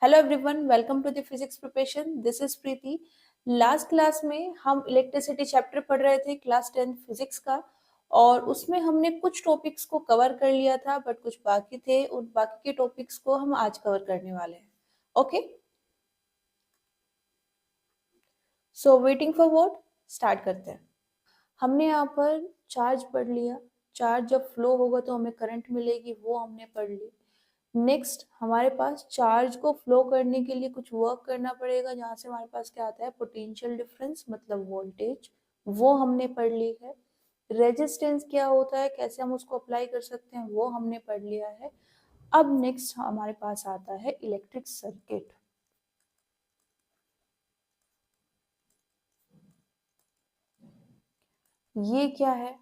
Hello everyone, welcome to the physics preparation. This is Preeti. Last class में हम electricity chapter पढ़ रहे थे, क्लास 10 फिजिक्स का। और उसमें हमने कुछ टॉपिक्स को कवर कर लिया था, बट कुछ बाकी थे। उन बाकी के टॉपिक्स को हम आज कवर करने वाले हैं। Okay, so waiting for what, start करते हैं। हमने यहाँ पर चार्ज पढ़ लिया। चार्ज जब फ्लो होगा तो हमें करंट मिलेगी, वो हमने पढ़ ली। नेक्स्ट हमारे पास चार्ज को फ्लो करने के लिए कुछ वर्क करना पड़ेगा, जहां से हमारे पास क्या आता है, पोटेंशियल डिफरेंस मतलब वोल्टेज, वो हमने पढ़ ली है। रेजिस्टेंस क्या होता है, कैसे हम उसको अप्लाई कर सकते हैं, वो हमने पढ़ लिया है। अब नेक्स्ट हमारे पास आता है इलेक्ट्रिक सर्किट। ये क्या है?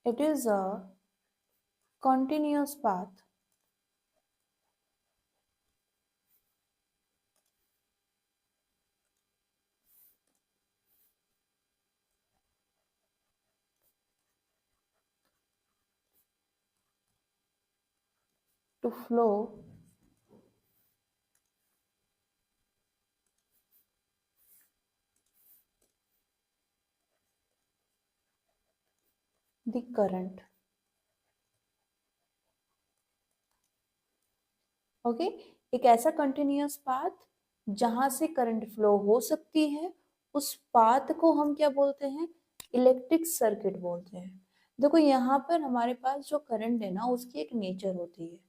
It is a continuous path to flow the current. Okay, एक ऐसा कंटिन्यूअस पाथ जहां से करंट फ्लो हो सकती है, उस पाथ को हम क्या बोलते हैं? इलेक्ट्रिक सर्किट बोलते हैं। देखो यहाँ पर हमारे पास जो करंट है ना, उसकी एक नेचर होती है।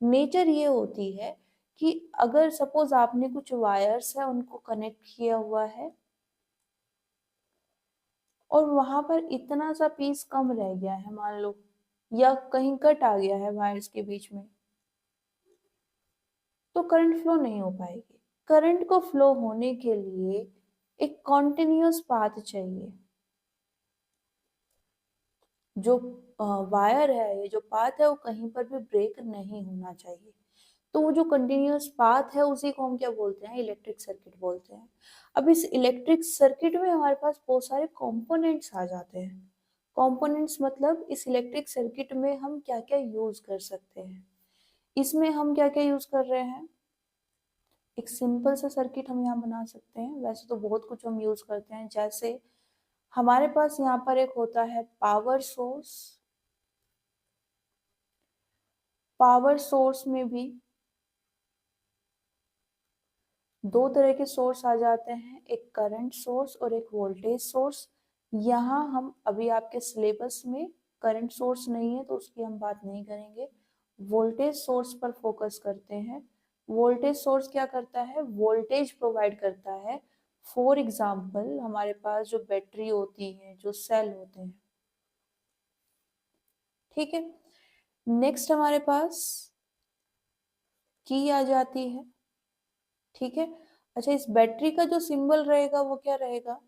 नेचर ये होती है कि अगर सपोज आपने कुछ वायर्स है उनको कनेक्ट किया हुआ है, और वहां पर इतना सा पीस कम रह गया है मान लो, या कहीं कट आ गया है वायर्स के बीच में, तो करंट फ्लो नहीं हो पाएगी। करंट को फ्लो होने के लिए एक कॉन्टिन्यूअस पाथ चाहिए। जो वायर है, ये जो पाथ है, वो कहीं पर भी ब्रेक नहीं होना चाहिए। तो वो जो कंटिन्यूअस पाथ है, उसी को हम क्या बोलते हैं? इलेक्ट्रिक सर्किट बोलते हैं। अब इस इलेक्ट्रिक सर्किट में हमारे पास बहुत सारे कंपोनेंट्स आ जाते हैं। कंपोनेंट्स मतलब इस इलेक्ट्रिक सर्किट में हम क्या क्या यूज कर सकते हैं। इसमें हम क्या क्या यूज कर रहे हैं? एक सिंपल सा सर्किट हम यहाँ बना सकते हैं। वैसे तो बहुत कुछ हम यूज करते हैं, जैसे हमारे पास यहाँ पर एक होता है पावर सोर्स। पावर सोर्स में भी दो तरह के सोर्स आ जाते हैं, एक करंट सोर्स और एक वोल्टेज सोर्स। यहाँ हम अभी आपके सिलेबस में करंट सोर्स नहीं है, तो उसकी हम बात नहीं करेंगे। वोल्टेज सोर्स पर फोकस करते हैं। वोल्टेज सोर्स क्या करता है? वोल्टेज प्रोवाइड करता है। फॉर एग्जाम्पल हमारे पास जो बैटरी होती है, जो सेल होते हैं, ठीक है। नेक्स्ट हमारे पास की आ जाती है, ठीक है। अच्छा, इस बैटरी का जो सिंबल रहेगा वो क्या रहेगा?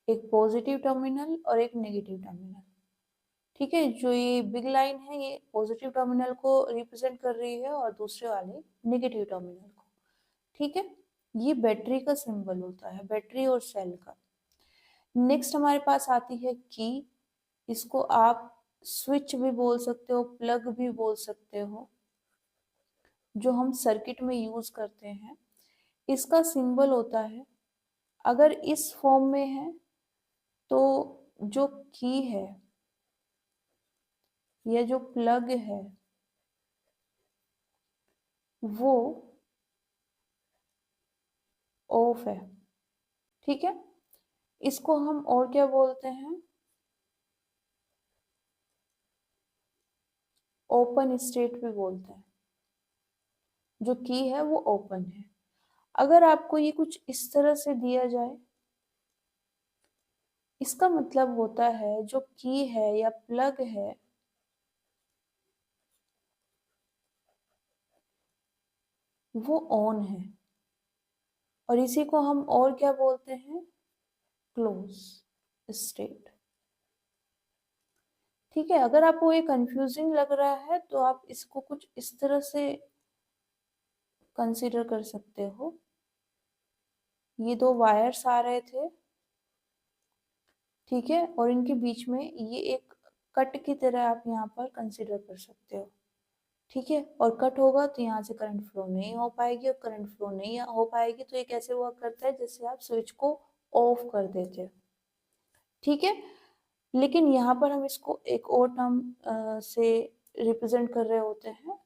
एक पॉजिटिव टर्मिनल और एक नेगेटिव टर्मिनल, ठीक है। जो ये बिग लाइन है, ये पॉजिटिव टर्मिनल को रिप्रेजेंट कर रही है और दूसरे वाले नेगेटिव टर्मिनल को, ठीक है। ये बैटरी का सिंबल होता है, बैटरी और सेल का। नेक्स्ट हमारे पास आती है की। इसको आप स्विच भी बोल सकते हो, प्लग भी बोल सकते हो, जो हम सर्किट में यूज करते हैं। इसका सिंबल होता है, अगर इस फॉर्म में है तो जो की है या जो प्लग है वो ऑफ है, ठीक है। इसको हम और क्या बोलते हैं? ओपन स्टेट भी बोलते हैं। जो की है वो ओपन है। अगर आपको ये कुछ इस तरह से दिया जाए, इसका मतलब होता है जो की है या प्लग है वो ऑन है, और इसी को हम और क्या बोलते हैं? क्लोज स्टेट, ठीक है। अगर आपको ये कंफ्यूजिंग लग रहा है तो आप इसको कुछ इस तरह से कंसीडर कर सकते हो। ये दो वायर्स आ रहे थे, ठीक है, और इनके बीच में ये एक कट की तरह आप यहाँ पर कंसिडर कर सकते हो। ठीक है, और कट होगा तो यहाँ से करंट फ्लो नहीं हो पाएगी, और करंट फ्लो नहीं हो पाएगी तो ये कैसे वर्क करता है, जैसे आप स्विच को ऑफ कर देते हो। ठीक है, लेकिन यहाँ पर हम इसको एक और टर्म से रिप्रेजेंट कर रहे होते हैं,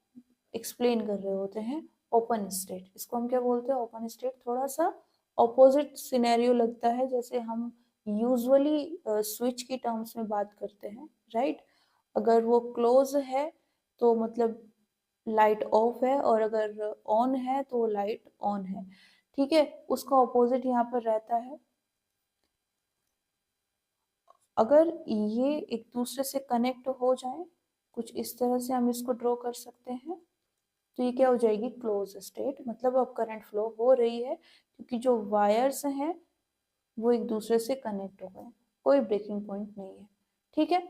एक्सप्लेन कर रहे होते हैं, ओपन स्टेट। इसको हम क्या बोलते हैं, ओपन स्टेट। थोड़ा सा ऑपोजिट सिनेरियो लगता है जैसे हम यूजुअली स्विच की टर्म्स में बात करते हैं, राइट। अगर वो क्लोज है तो मतलब लाइट ऑफ है, और अगर ऑन है तो लाइट ऑन है। ठीक है, उसका ऑपोजिट यहाँ पर रहता है। अगर ये एक दूसरे से कनेक्ट हो जाए, कुछ इस तरह से हम इसको ड्रॉ कर सकते हैं, तो ये क्या हो जाएगी, क्लोज स्टेट। मतलब अब करंट फ्लो हो रही है क्योंकि जो वायर्स हैं वो एक दूसरे से कनेक्ट हो गए, कोई ब्रेकिंग पॉइंट नहीं है। ठीक है,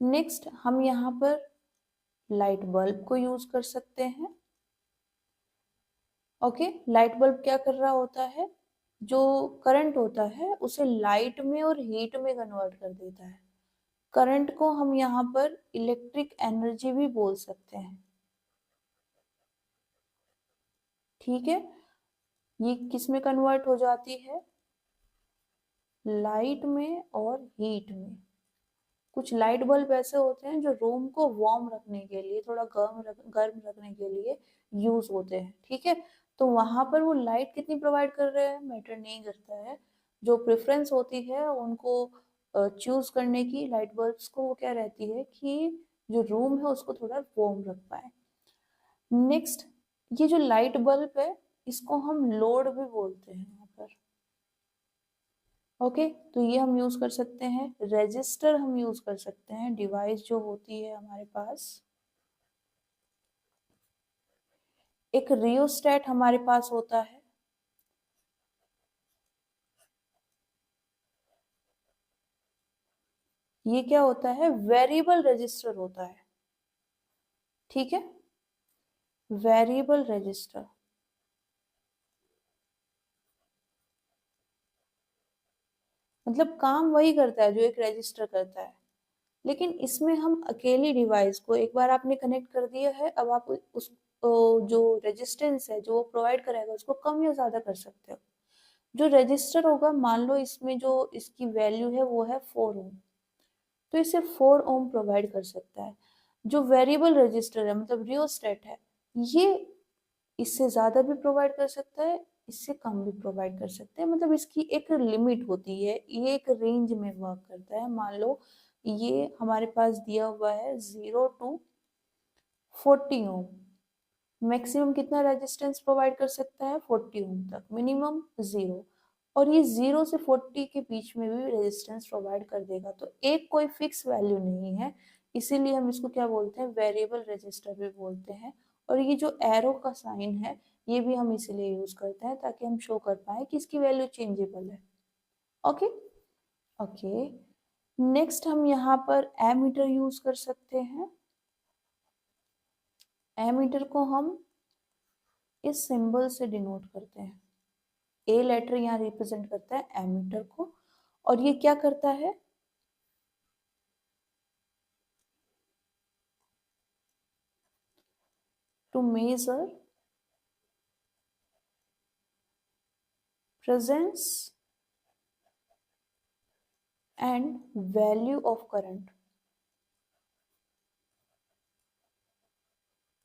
नेक्स्ट हम यहाँ पर लाइट बल्ब को यूज कर सकते हैं। ओके, लाइट बल्ब क्या कर रहा होता है, जो करंट होता है उसे लाइट में और हीट में कन्वर्ट कर देता है। करंट को हम यहाँ पर इलेक्ट्रिक एनर्जी भी बोल सकते हैं। ठीक है, ये किस में कन्वर्ट हो जाती है, लाइट में और हीट में। कुछ लाइट बल्ब ऐसे होते हैं जो रूम को वार्म रखने के लिए, थोड़ा गर्म रखने के लिए यूज होते हैं। ठीक है, तो वहां पर वो लाइट कितनी प्रोवाइड कर रहे हैं मैटर नहीं करता है। जो प्रेफरेंस होती है उनको चूज करने की लाइट बल्ब्स को, वो क्या रहती है कि जो रूम है उसको थोड़ा वार्म रख पाए। नेक्स्ट, ये जो लाइट बल्ब है इसको हम लोड भी बोलते हैं यहाँ पर। ओके, तो ये हम यूज कर सकते हैं। रेजिस्टर हम यूज कर सकते हैं, डिवाइस जो होती है हमारे पास। एक रियोस्टेट हमारे पास होता है। ये क्या होता है, वेरिएबल रजिस्टर होता है। ठीक है, वेरिएबल रजिस्टर मतलब काम वही करता है जो एक रजिस्टर करता है, लेकिन इसमें हम अकेली डिवाइस को एक बार आपने कनेक्ट कर दिया है, अब आप उस जो रेजिस्टेंस है जो वो प्रोवाइड कराएगा उसको कम या ज्यादा कर सकते हो। जो रजिस्टर होगा, मान लो इसमें जो इसकी वैल्यू है वो है 4 ओम, तो इसे 4 ओम प्रोवाइड कर सकता है। जो वेरिएबल रजिस्टर है मतलब रियोस्टेट है, ये इससे ज्यादा भी प्रोवाइड कर सकता है, इससे कम भी प्रोवाइड कर सकते हैं। मतलब इसकी एक लिमिट होती है, ये एक रेंज में वर्क करता है। मान लो ये हमारे पास दिया हुआ है 0 to 40 ओम। मैक्सिमम कितना रेजिस्टेंस प्रोवाइड कर सकता है, 40 ओम तक, मिनिमम 0। और ये 0 से 40 के बीच में भी रेजिस्टेंस प्रोवाइड कर देगा, तो एक कोई फिक्स वैल्यू नहीं है। इसीलिए हम इसको क्या बोलते हैं, वेरिएबल रजिस्टर भी बोलते हैं। और ये जो एरो का साइन है ये भी हम इसीलिए यूज करते हैं ताकि हम शो कर पाए कि इसकी वैल्यू चेंजेबल है। ओके, ओके, नेक्स्ट हम यहाँ पर एमीटर यूज कर सकते हैं। एमीटर को हम इस सिंबल से डिनोट करते हैं। ए लेटर यहाँ रिप्रेजेंट करता है एमीटर को, और ये क्या करता है, to measure presence and value of current.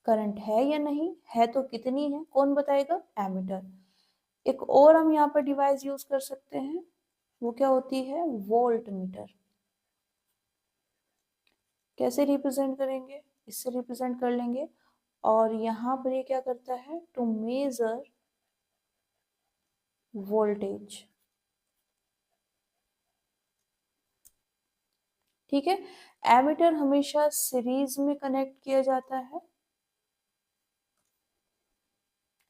Current है या नहीं है, तो कितनी है कौन बताएगा, एमीटर। एक और हम यहाँ पर डिवाइस यूज कर सकते हैं, वो क्या होती है, वोल्ट मीटर। कैसे रिप्रेजेंट करेंगे, इससे रिप्रेजेंट कर लेंगे। और यहाँ पर ये क्या करता है, टू मेजर वोल्टेज। ठीक है, एमीटर हमेशा सीरीज में कनेक्ट किया जाता है।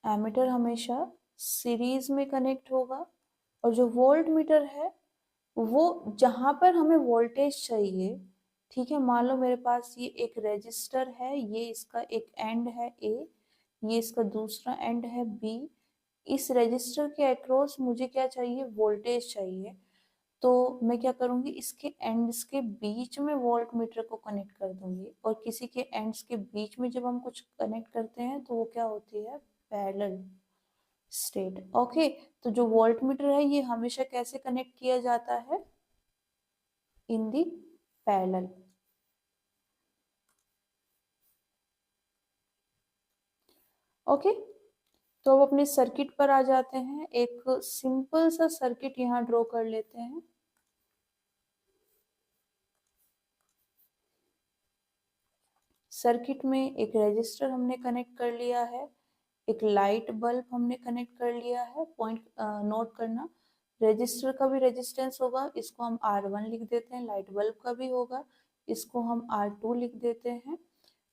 एमीटर हमेशा सीरीज में कनेक्ट होगा। और जो वोल्ट मीटर है वो जहां पर हमें वोल्टेज चाहिए, ठीक है, मान लो मेरे पास ये एक रेजिस्टर है, ये इसका एक एंड है ए, ये इसका दूसरा एंड है बी। इस रेजिस्टर के अक्रॉस मुझे क्या चाहिए, वोल्टेज चाहिए। तो मैं क्या करूंगी, इसके एंड्स के बीच में वोल्ट मीटर को कनेक्ट कर दूंगी, और किसी के एंड्स के बीच में जब हम कुछ कनेक्ट करते हैं तो वो क्या होती है, पैरेलल स्टेट। ओके, तो जो वोल्ट मीटर है ये हमेशा कैसे कनेक्ट किया जाता है, इन दी पैरेलल। ओके, तो अब अपने सर्किट पर आ जाते हैं। एक सिंपल सा सर्किट यहाँ ड्रॉ कर लेते हैं। सर्किट में एक रेजिस्टर हमने कनेक्ट कर लिया है, एक लाइट बल्ब हमने कनेक्ट कर लिया है। पॉइंट नोट करना, रेजिस्टर का भी रेजिस्टेंस होगा, इसको हम R1 लिख देते हैं। लाइट बल्ब का भी होगा, इसको हम R2 लिख देते हैं।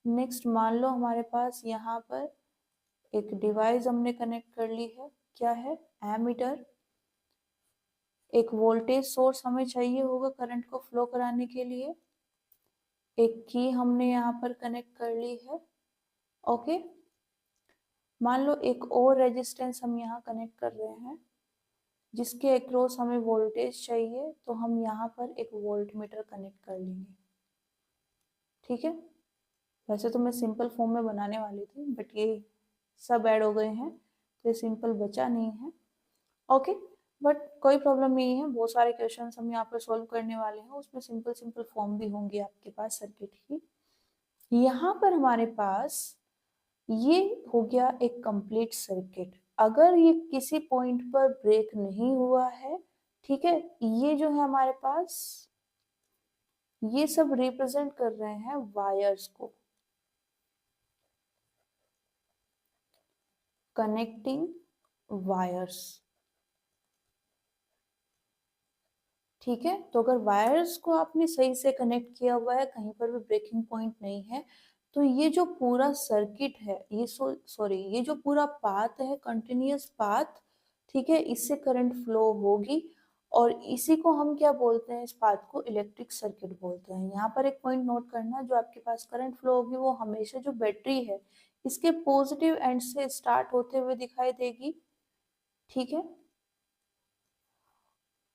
नेक्स्ट मान लो हमारे पास यहाँ पर एक डिवाइस हमने कनेक्ट कर ली है, क्या है, एमीटर। एक वोल्टेज सोर्स हमें चाहिए होगा करंट को फ्लो कराने के लिए। एक की हमने यहाँ पर कनेक्ट कर ली है। ओके, मान लो एक और रेजिस्टेंस हम यहाँ कनेक्ट कर रहे हैं जिसके अक्रॉस हमें वोल्टेज चाहिए, तो हम यहाँ पर एक वोल्ट मीटर कनेक्ट कर लेंगे। ठीक है, वैसे तो मैं सिंपल फॉर्म में बनाने वाली थी, बट ये सब ऐड हो गए हैं तो ये सिंपल बचा नहीं है। ओके, बट कोई प्रॉब्लम नहीं है, बहुत सारे क्वेश्चन हम यहाँ पर सॉल्व करने वाले हैं, उसमें सिंपल सिंपल फॉर्म भी होंगे आपके पास सर्किट की। यहाँ पर हमारे पास ये हो गया एक कंप्लीट सर्किट। अगर ये किसी पॉइंट पर ब्रेक नहीं हुआ है, ठीक है, ये जो है हमारे पास, ये सब रिप्रेजेंट कर रहे हैं वायर्स को, कनेक्टिंग वायर्स। ठीक है, तो अगर वायर्स को आपने सही से कनेक्ट किया हुआ है, कहीं पर भी ब्रेकिंग पॉइंट नहीं है, तो ये जो पूरा सर्किट है, ये सॉरी ये जो पूरा पाथ है, कंटिन्यूअस पाथ, ठीक है, इससे करंट फ्लो होगी, और इसी को हम क्या बोलते हैं, इस पाथ को इलेक्ट्रिक सर्किट बोलते हैं। यहाँ पर एक पॉइंट नोट करना, जो आपके पास करंट फ्लो होगी वो हमेशा जो बैटरी है इसके पॉजिटिव एंड से स्टार्ट होते हुए दिखाई देगी। ठीक है,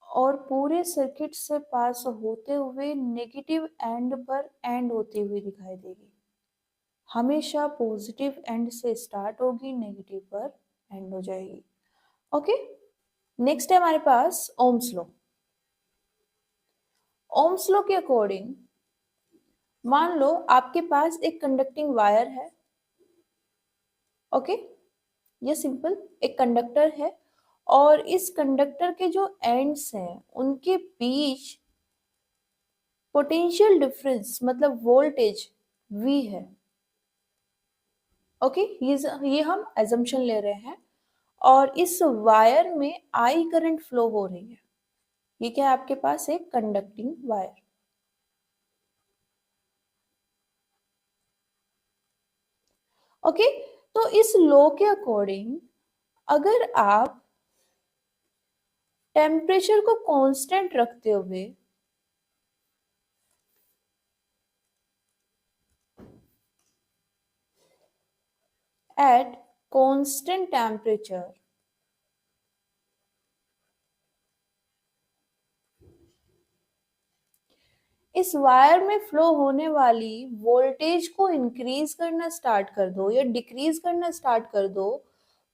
और पूरे सर्किट से पास होते हुए नेगेटिव एंड पर एंड होती हुई दिखाई देगी। हमेशा पॉजिटिव एंड से स्टार्ट होगी, नेगेटिव पर एंड हो जाएगी। ओके, नेक्स्ट है हमारे पास ओम्स लॉ। ओम्स लॉ के अकॉर्डिंग मान लो आपके पास एक कंडक्टिंग वायर है। ओके, ये सिंपल एक कंडक्टर है, और इस कंडक्टर के जो एंड्स हैं उनके बीच पोटेंशियल डिफरेंस मतलब वोल्टेज V है। ओके, ये हम एजम्पशन ले रहे हैं, और इस वायर में I करंट फ्लो हो रही है। ये क्या है, आपके पास एक कंडक्टिंग वायर। ओके, तो इस लॉ के अकॉर्डिंग अगर आप टेम्परेचर को कांस्टेंट रखते हुए at constant temperature इस वायर में फ्लो होने वाली वोल्टेज को इंक्रीज करना स्टार्ट कर दो या डिक्रीज करना स्टार्ट कर दो,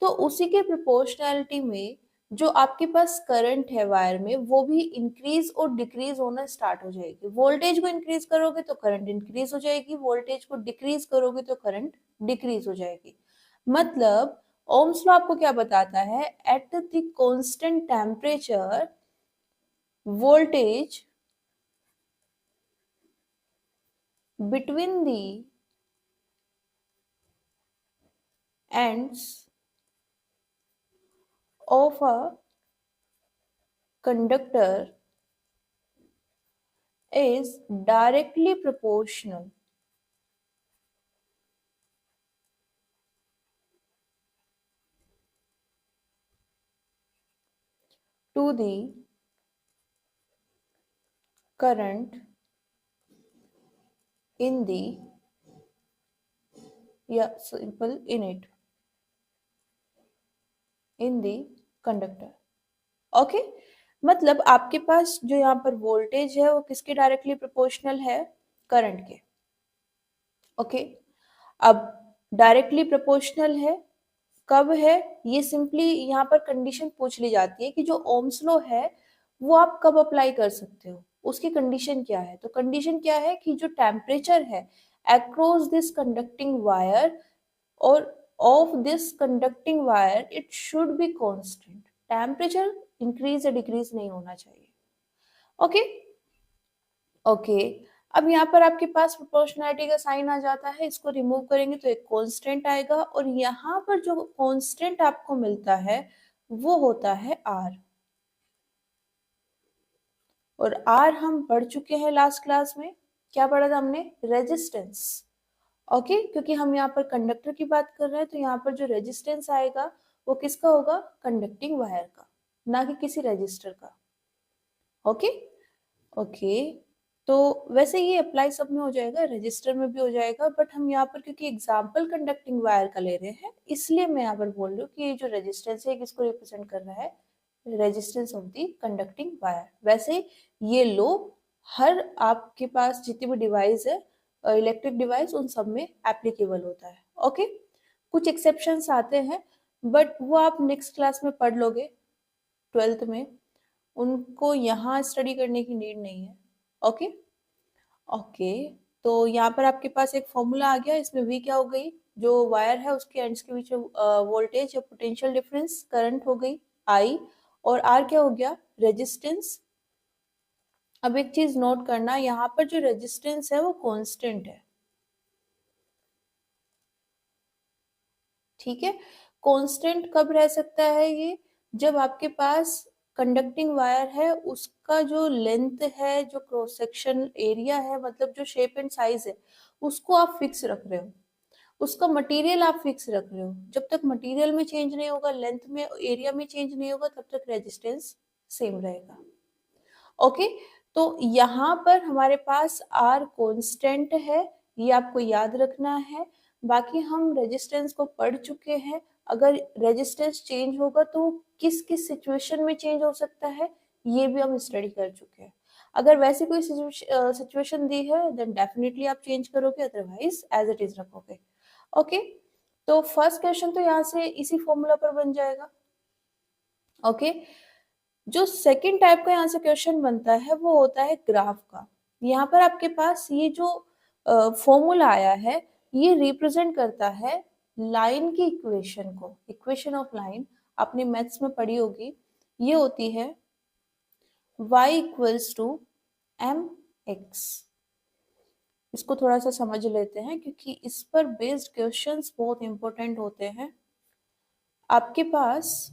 तो उसी के प्रोपोर्शनैलिटी में जो आपके पास करंट है वायर में वो भी इंक्रीज और डिक्रीज होना स्टार्ट हो जाएगी। वोल्टेज को इंक्रीज करोगे तो करंट इंक्रीज हो जाएगी, वोल्टेज को डिक्रीज करोगे तो करंट डिक्रीज हो जाएगी। मतलब ओम्स लॉ आपको क्या बताता है, at the constant temperature voltage between the ends of a conductor is directly proportional to the current in the, yeah, simple in it, in the conductor. Okay, मतलब आपके पास जो यहाँ पर वोल्टेज है वो किसके डायरेक्टली प्रोपोर्शनल है, करंट के। ओके, अब डायरेक्टली प्रोपोर्शनल है कब है, ये सिंपली यहाँ पर कंडीशन पूछ ली जाती है कि जो ओम्स लॉ है वो आप कब अप्लाई कर सकते हो, उसकी कंडीशन क्या है। तो कंडीशन क्या है कि जो टेम्परेचर है अक्रॉस दिस कंडक्टिंग वायर और of this conducting wire it should be constant. Temperature increase या डिक्रीज नहीं होना चाहिए। ओके ओके, अब यहाँ पर आपके पास प्रोपोर्शनैलिटी का साइन आ जाता है, इसको रिमूव करेंगे तो एक कांस्टेंट आएगा और यहाँ पर जो कांस्टेंट आपको मिलता है वो होता है R। और R हम पढ़ चुके हैं लास्ट क्लास में, क्या पढ़ा था हमने, रेजिस्टेंस। ओके, क्योंकि हम यहाँ पर कंडक्टर की बात कर रहे हैं तो यहाँ पर जो रेजिस्टेंस आएगा वो किसका होगा, कंडक्टिंग वायर का, ना कि किसी रजिस्टर का। ओके ओके, तो वैसे ये अप्लाई सब में हो जाएगा, रजिस्टर में भी हो जाएगा, बट हम यहाँ पर क्योंकि एग्जाम्पल कंडक्टिंग वायर का ले रहे हैं इसलिए मैं यहाँ पर बोल रही हूँ कि ये जो रेजिस्टेंस है किसको रिप्रेजेंट कर रहा है, resistance of the conducting wire. वैसे ये लो हर आपके पास जितनी भी डिवाइस है इलेक्ट्रिक डिवाइस उन सब में एप्लीकेबल होता है। ओके, कुछ एक्सेप्शंस आते हैं बट वो आप नेक्स्ट क्लास में पढ़ लोगे 12th में, उनको यहाँ स्टडी करने की नीड नहीं है। ओके ओके, तो यहाँ पर आपके पास एक फॉर्मूला आ गया, इसमें V क्या हो गई, जो वायर है उसके एंड्स के बीच वोल्टेज या पोटेंशियल डिफरेंस, करंट हो गई I, और R क्या हो गया, रेजिस्टेंस। अब एक चीज नोट करना, यहाँ पर जो रेजिस्टेंस है वो कांस्टेंट है, ठीक है। कांस्टेंट कब रह सकता है ये, जब आपके पास कंडक्टिंग वायर है उसका जो लेंथ है, जो क्रॉस सेक्शन एरिया है, मतलब जो शेप एंड साइज है उसको आप फिक्स रख रहे हो, उसका मटेरियल आप फिक्स रख रहे हो। जब तक मटेरियल में चेंज नहीं होगा, लेंथ में, एरिया में चेंज नहीं होगा, तब तक रेजिस्टेंस सेम रहेगा। ओके, तो यहाँ पर हमारे पास R कांस्टेंट है, ये आपको याद रखना है। बाकी हम रेजिस्टेंस को पढ़ चुके हैं, अगर रेजिस्टेंस चेंज होगा तो किस किस सिचुएशन में चेंज हो सकता है ये भी हम स्टडी कर चुके हैं। अगर वैसी कोई सिचुएशन दी है देन डेफिनेटली आप चेंज करोगे, अदरवाइज एज इट इज रखोगे। ओके, तो फर्स्ट क्वेश्चन तो यहाँ से इसी फॉर्मूला पर बन जाएगा। ओके, जो सेकंड टाइप का यहाँ से क्वेश्चन बनता है वो होता है ग्राफ का। यहाँ पर आपके पास ये जो फॉर्मूला आया है ये रिप्रेजेंट करता है लाइन की इक्वेशन को, इक्वेशन ऑफ लाइन आपने मैथ्स में पढ़ी होगी, ये होती है y equals to m x. इसको थोड़ा सा समझ लेते हैं क्योंकि इस पर बेस्ड क्वेश्चंस बहुत इंपॉर्टेंट होते हैं। आपके पास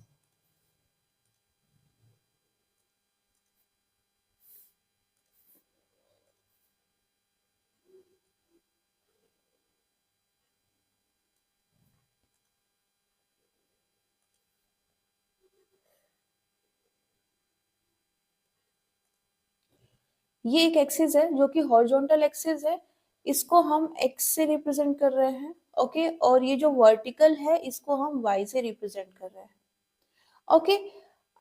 ये एक एक्सिस है जो कि हॉरिजॉन्टल एक्सिस है, इसको हम x से रिप्रेजेंट कर रहे हैं। ओके, और ये जो वर्टिकल है इसको हम y से रिप्रेजेंट कर रहे हैं। ओके,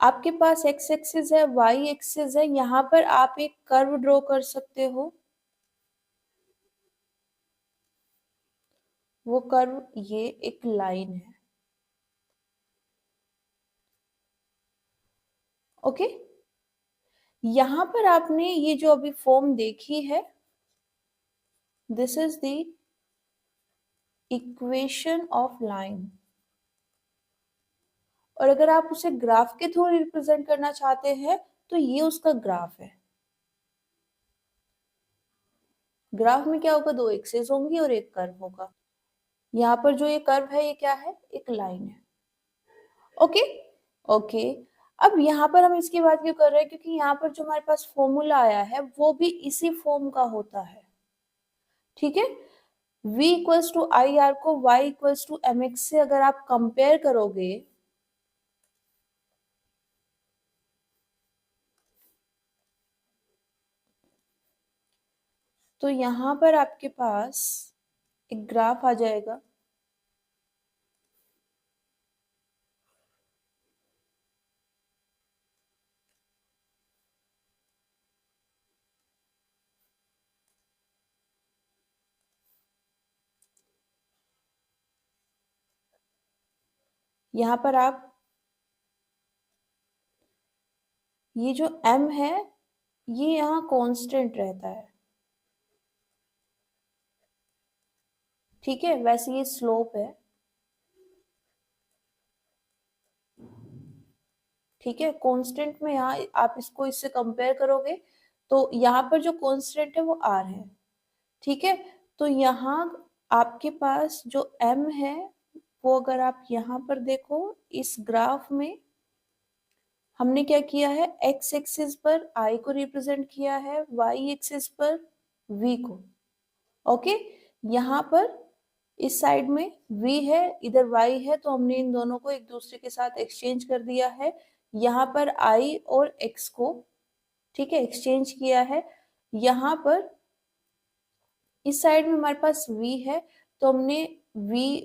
आपके पास x एक्सिस है, y एक्सिस है, यहाँ पर आप एक कर्व ड्रॉ कर सकते हो। वो कर्व ये एक लाइन है। ओके, यहाँ पर आपने ये जो अभी फॉर्म देखी है, this is the equation of line, और अगर आप उसे ग्राफ के थ्रू रिप्रेजेंट करना चाहते हैं तो ये उसका ग्राफ है। ग्राफ में क्या होगा, दो एक्सिस होंगी और एक कर्व होगा। यहाँ पर जो ये कर्व है ये क्या है, एक लाइन है। ओके ओके, अब यहाँ पर हम इसकी बात क्यों कर रहे हैं, क्योंकि यहाँ पर जो हमारे पास फॉर्मूला आया है वो भी इसी फॉर्म का होता है, ठीक है। v equals to I R को y equals to m x से अगर आप कंपेयर करोगे तो यहाँ पर आपके पास एक ग्राफ आ जाएगा। यहाँ पर आप ये जो m है ये यहाँ कांस्टेंट रहता है, ठीक है। वैसे ये स्लोप है, ठीक है। कांस्टेंट में यहाँ आप इसको इससे कंपेयर करोगे तो यहाँ पर जो कांस्टेंट है वो r है, ठीक है। तो यहाँ आपके पास जो m है वो अगर आप यहाँ पर देखो इस ग्राफ में हमने क्या किया है, x एक्सिस पर i को रिप्रेजेंट किया है, y एक्सिस पर v को, ओके। यहाँ पर इस साइड में v है, इधर y है, तो हमने इन दोनों को एक दूसरे के साथ एक्सचेंज कर दिया है। यहाँ पर i और x को, ठीक है, एक्सचेंज किया है। यहाँ पर इस साइड में हमारे पास v है, तो हमने v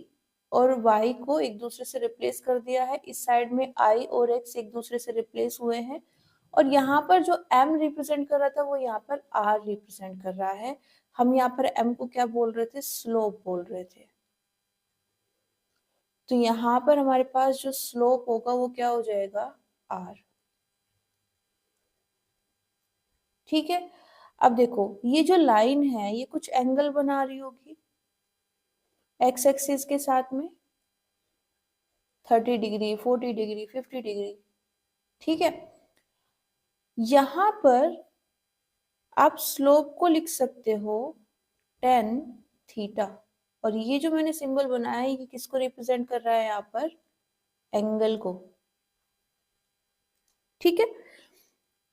और y को एक दूसरे से रिप्लेस कर दिया है। इस साइड में i और x एक दूसरे से रिप्लेस हुए हैं, और यहाँ पर जो m रिप्रेजेंट कर रहा था वो यहाँ पर r रिप्रेजेंट कर रहा है। हम यहाँ पर m को क्या बोल रहे थे, स्लोप बोल रहे थे। तो यहाँ पर हमारे पास जो स्लोप होगा वो क्या हो जाएगा, r, ठीक है। अब देखो ये जो लाइन है ये कुछ एंगल बना रही होगी x एक्सिस के साथ में, 30 डिग्री, 40 डिग्री, 50 डिग्री, ठीक है। यहां पर आप स्लोप को लिख सकते हो tan थीटा, और ये जो मैंने सिंबल बनाया है ये किसको रिप्रेजेंट कर रहा है, यहाँ पर एंगल को, ठीक है।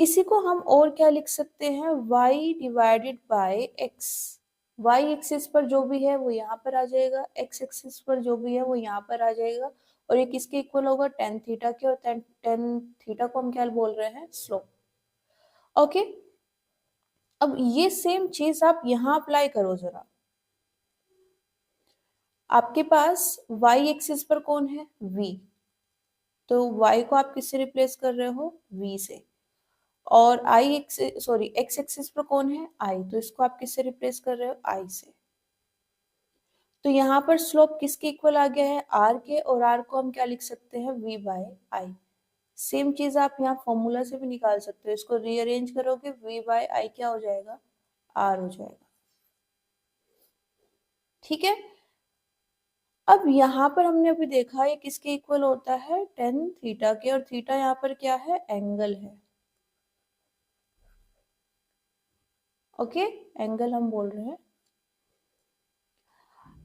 इसी को हम और क्या लिख सकते हैं, y divided by x। y axis पर जो भी है वो यहाँ पर आ जाएगा, x एक्सिस पर जो भी है वो यहाँ पर आ जाएगा, और ये किसके इक्वल होगा, tan थीटा के, और tan थीटा को हम क्या बोल रहे हैं, स्लोप, ओके। अब ये सेम चीज आप यहाँ अप्लाई करो जरा। आपके पास y एक्सिस पर कौन है, v, तो y को आप किससे रिप्लेस कर रहे हो, v से। और x एक्सिस पर कौन है, i, तो इसको आप किससे रिप्लेस कर रहे हो, i से। तो यहाँ पर स्लोप किसके इक्वल आ गया है, r के, और r को हम क्या लिख सकते हैं, v बाय आई। सेम चीज आप यहाँ फॉर्मूला से भी निकाल सकते हो, इसको रीअरेंज करोगे v बाय आई क्या हो जाएगा, r हो जाएगा, ठीक है। अब यहाँ पर हमने अभी देखा ये किसके इक्वल होता है, tan थीटा के, और थीटा यहाँ पर क्या है, एंगल है, ओके, एंगल हम बोल रहे हैं।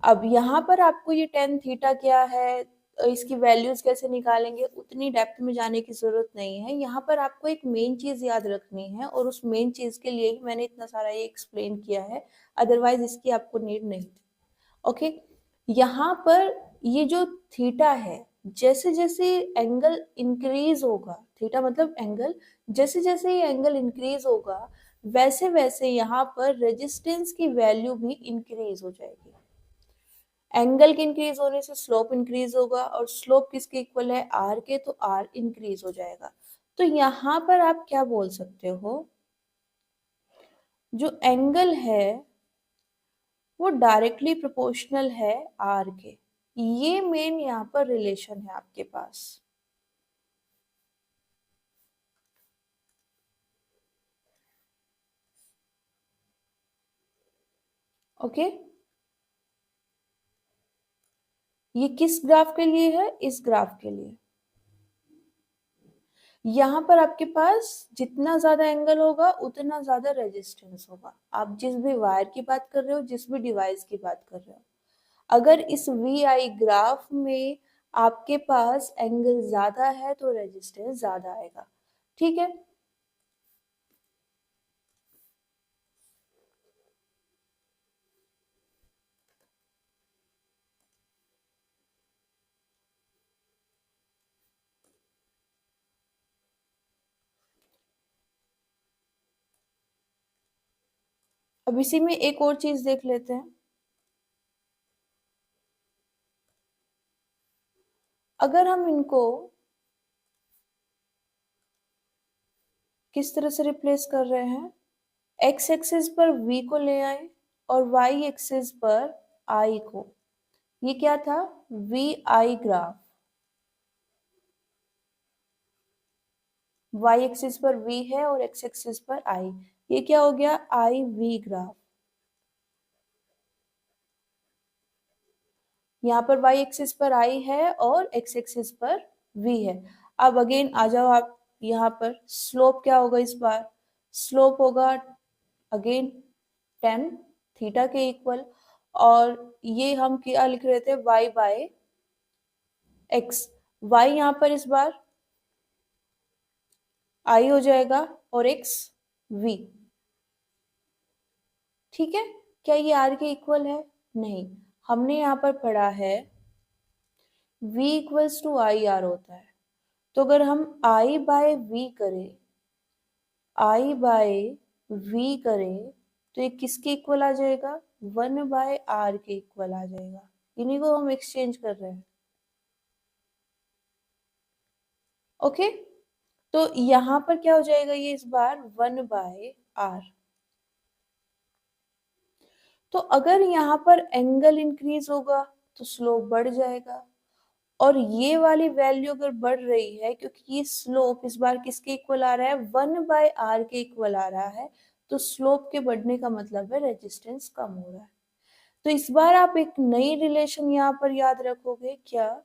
अब यहाँ पर आपको ये tan थीटा क्या है, इसकी वैल्यूज कैसे निकालेंगे, उतनी डेप्थ में जाने की जरूरत नहीं है। यहाँ पर आपको एक मेन चीज याद रखनी है, और उस मेन चीज के लिए ही मैंने इतना सारा ये एक्सप्लेन किया है, अदरवाइज इसकी आपको नीड नहीं थी, ओके। यहाँ पर ये जो थीटा है, जैसे जैसे एंगल इंक्रीज होगा, थीटा मतलब एंगल, जैसे जैसे ये एंगल इंक्रीज होगा वैसे वैसे यहाँ पर रेजिस्टेंस की वैल्यू भी इंक्रीज हो जाएगी। एंगल के इंक्रीज होने से स्लोप इंक्रीज होगा, और स्लोप किसके इक्वल है, आर के, तो आर इंक्रीज हो जाएगा। तो यहाँ पर आप क्या बोल सकते हो, जो एंगल है वो डायरेक्टली प्रोपोर्शनल है आर के। ये मेन यहाँ पर रिलेशन है आपके पास, ओके। ये किस ग्राफ के लिए है, इस ग्राफ के लिए। यहाँ पर आपके पास जितना ज्यादा एंगल होगा उतना ज्यादा रेजिस्टेंस होगा। आप जिस भी वायर की बात कर रहे हो, जिस भी डिवाइस की बात कर रहे हो, अगर इस वी आई ग्राफ में आपके पास एंगल ज्यादा है तो रेजिस्टेंस ज्यादा आएगा, ठीक है। अब इसी में एक और चीज देख लेते हैं। अगर हम इनको किस तरह से रिप्लेस कर रहे हैं, एक्स एक्सिस पर v को ले आए और y एक्सिस पर i को, ये क्या था, V I graph, Y axis पर v है और एक्स एक्सिस पर i। ये क्या हो गया, आई वी ग्राफ। यहाँ पर y एक्सिस पर i है और x एक्सिस पर v है। अब अगेन आ जाओ आप यहाँ पर, स्लोप क्या होगा इस बार, स्लोप होगा अगेन tan थीटा के इक्वल, और ये हम क्या लिख रहे थे, y बाय x। y यहाँ पर इस बार i हो जाएगा और x v। ठीक है, क्या ये r के इक्वल है, नहीं, हमने यहाँ पर पढ़ा है v equals to I R होता है। तो अगर हम i बाय v करें, i बाय v करें तो ये किसके इक्वल आ जाएगा, 1 बाय r के इक्वल आ जाएगा। इन्हीं को हम एक्सचेंज कर रहे हैं। ओके, तो यहाँ पर क्या हो जाएगा, ये इस बार 1 बाय r। तो अगर यहाँ पर एंगल इंक्रीज होगा तो स्लोप बढ़ जाएगा, और ये वाली वैल्यू अगर बढ़ रही है, क्योंकि ये स्लोप इस बार किसके इक्वल आ रहा है, 1 बाय आर के इक्वल आ रहा है, तो स्लोप के बढ़ने का मतलब है रेजिस्टेंस कम हो रहा है। तो इस बार आप एक नई रिलेशन यहाँ पर याद रखोगे, क्या,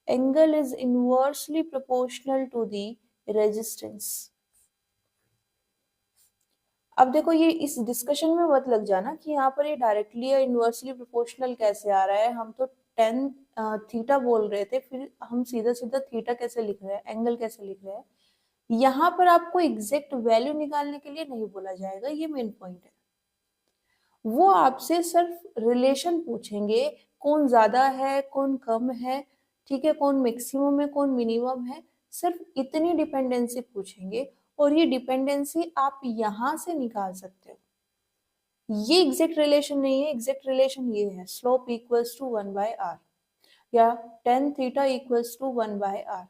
angle is inversely proportional to the resistance. अब देखो, ये इस डिस्कशन में मत लग जाना कि यहाँ पर ये डायरेक्टली या इनवर्सली प्रोपोर्शनल कैसे आ रहा है, हम तो टेन थीटा बोल रहे थे, फिर हम सीधा सीधा थीटा कैसे लिख रहे हैं, एंगल कैसे लिख रहे हैं। यहाँ पर आपको एग्जैक्ट वैल्यू निकालने के लिए नहीं बोला जाएगा, ये मेन पॉइंट है। वो आपसे सिर्फ रिलेशन पूछेंगे, कौन ज्यादा है कौन कम है, ठीक है, कौन मैक्सिमम है कौन मिनिमम है, सिर्फ इतनी डिपेंडेंसी पूछेंगे, और ये डिपेंडेंसी आप यहाँ से निकाल सकते हो। ये एग्जैक्ट रिलेशन नहीं है, एग्जैक्ट रिलेशन ये है, slope equals to 1 by R, या tan theta equals to 1 by R.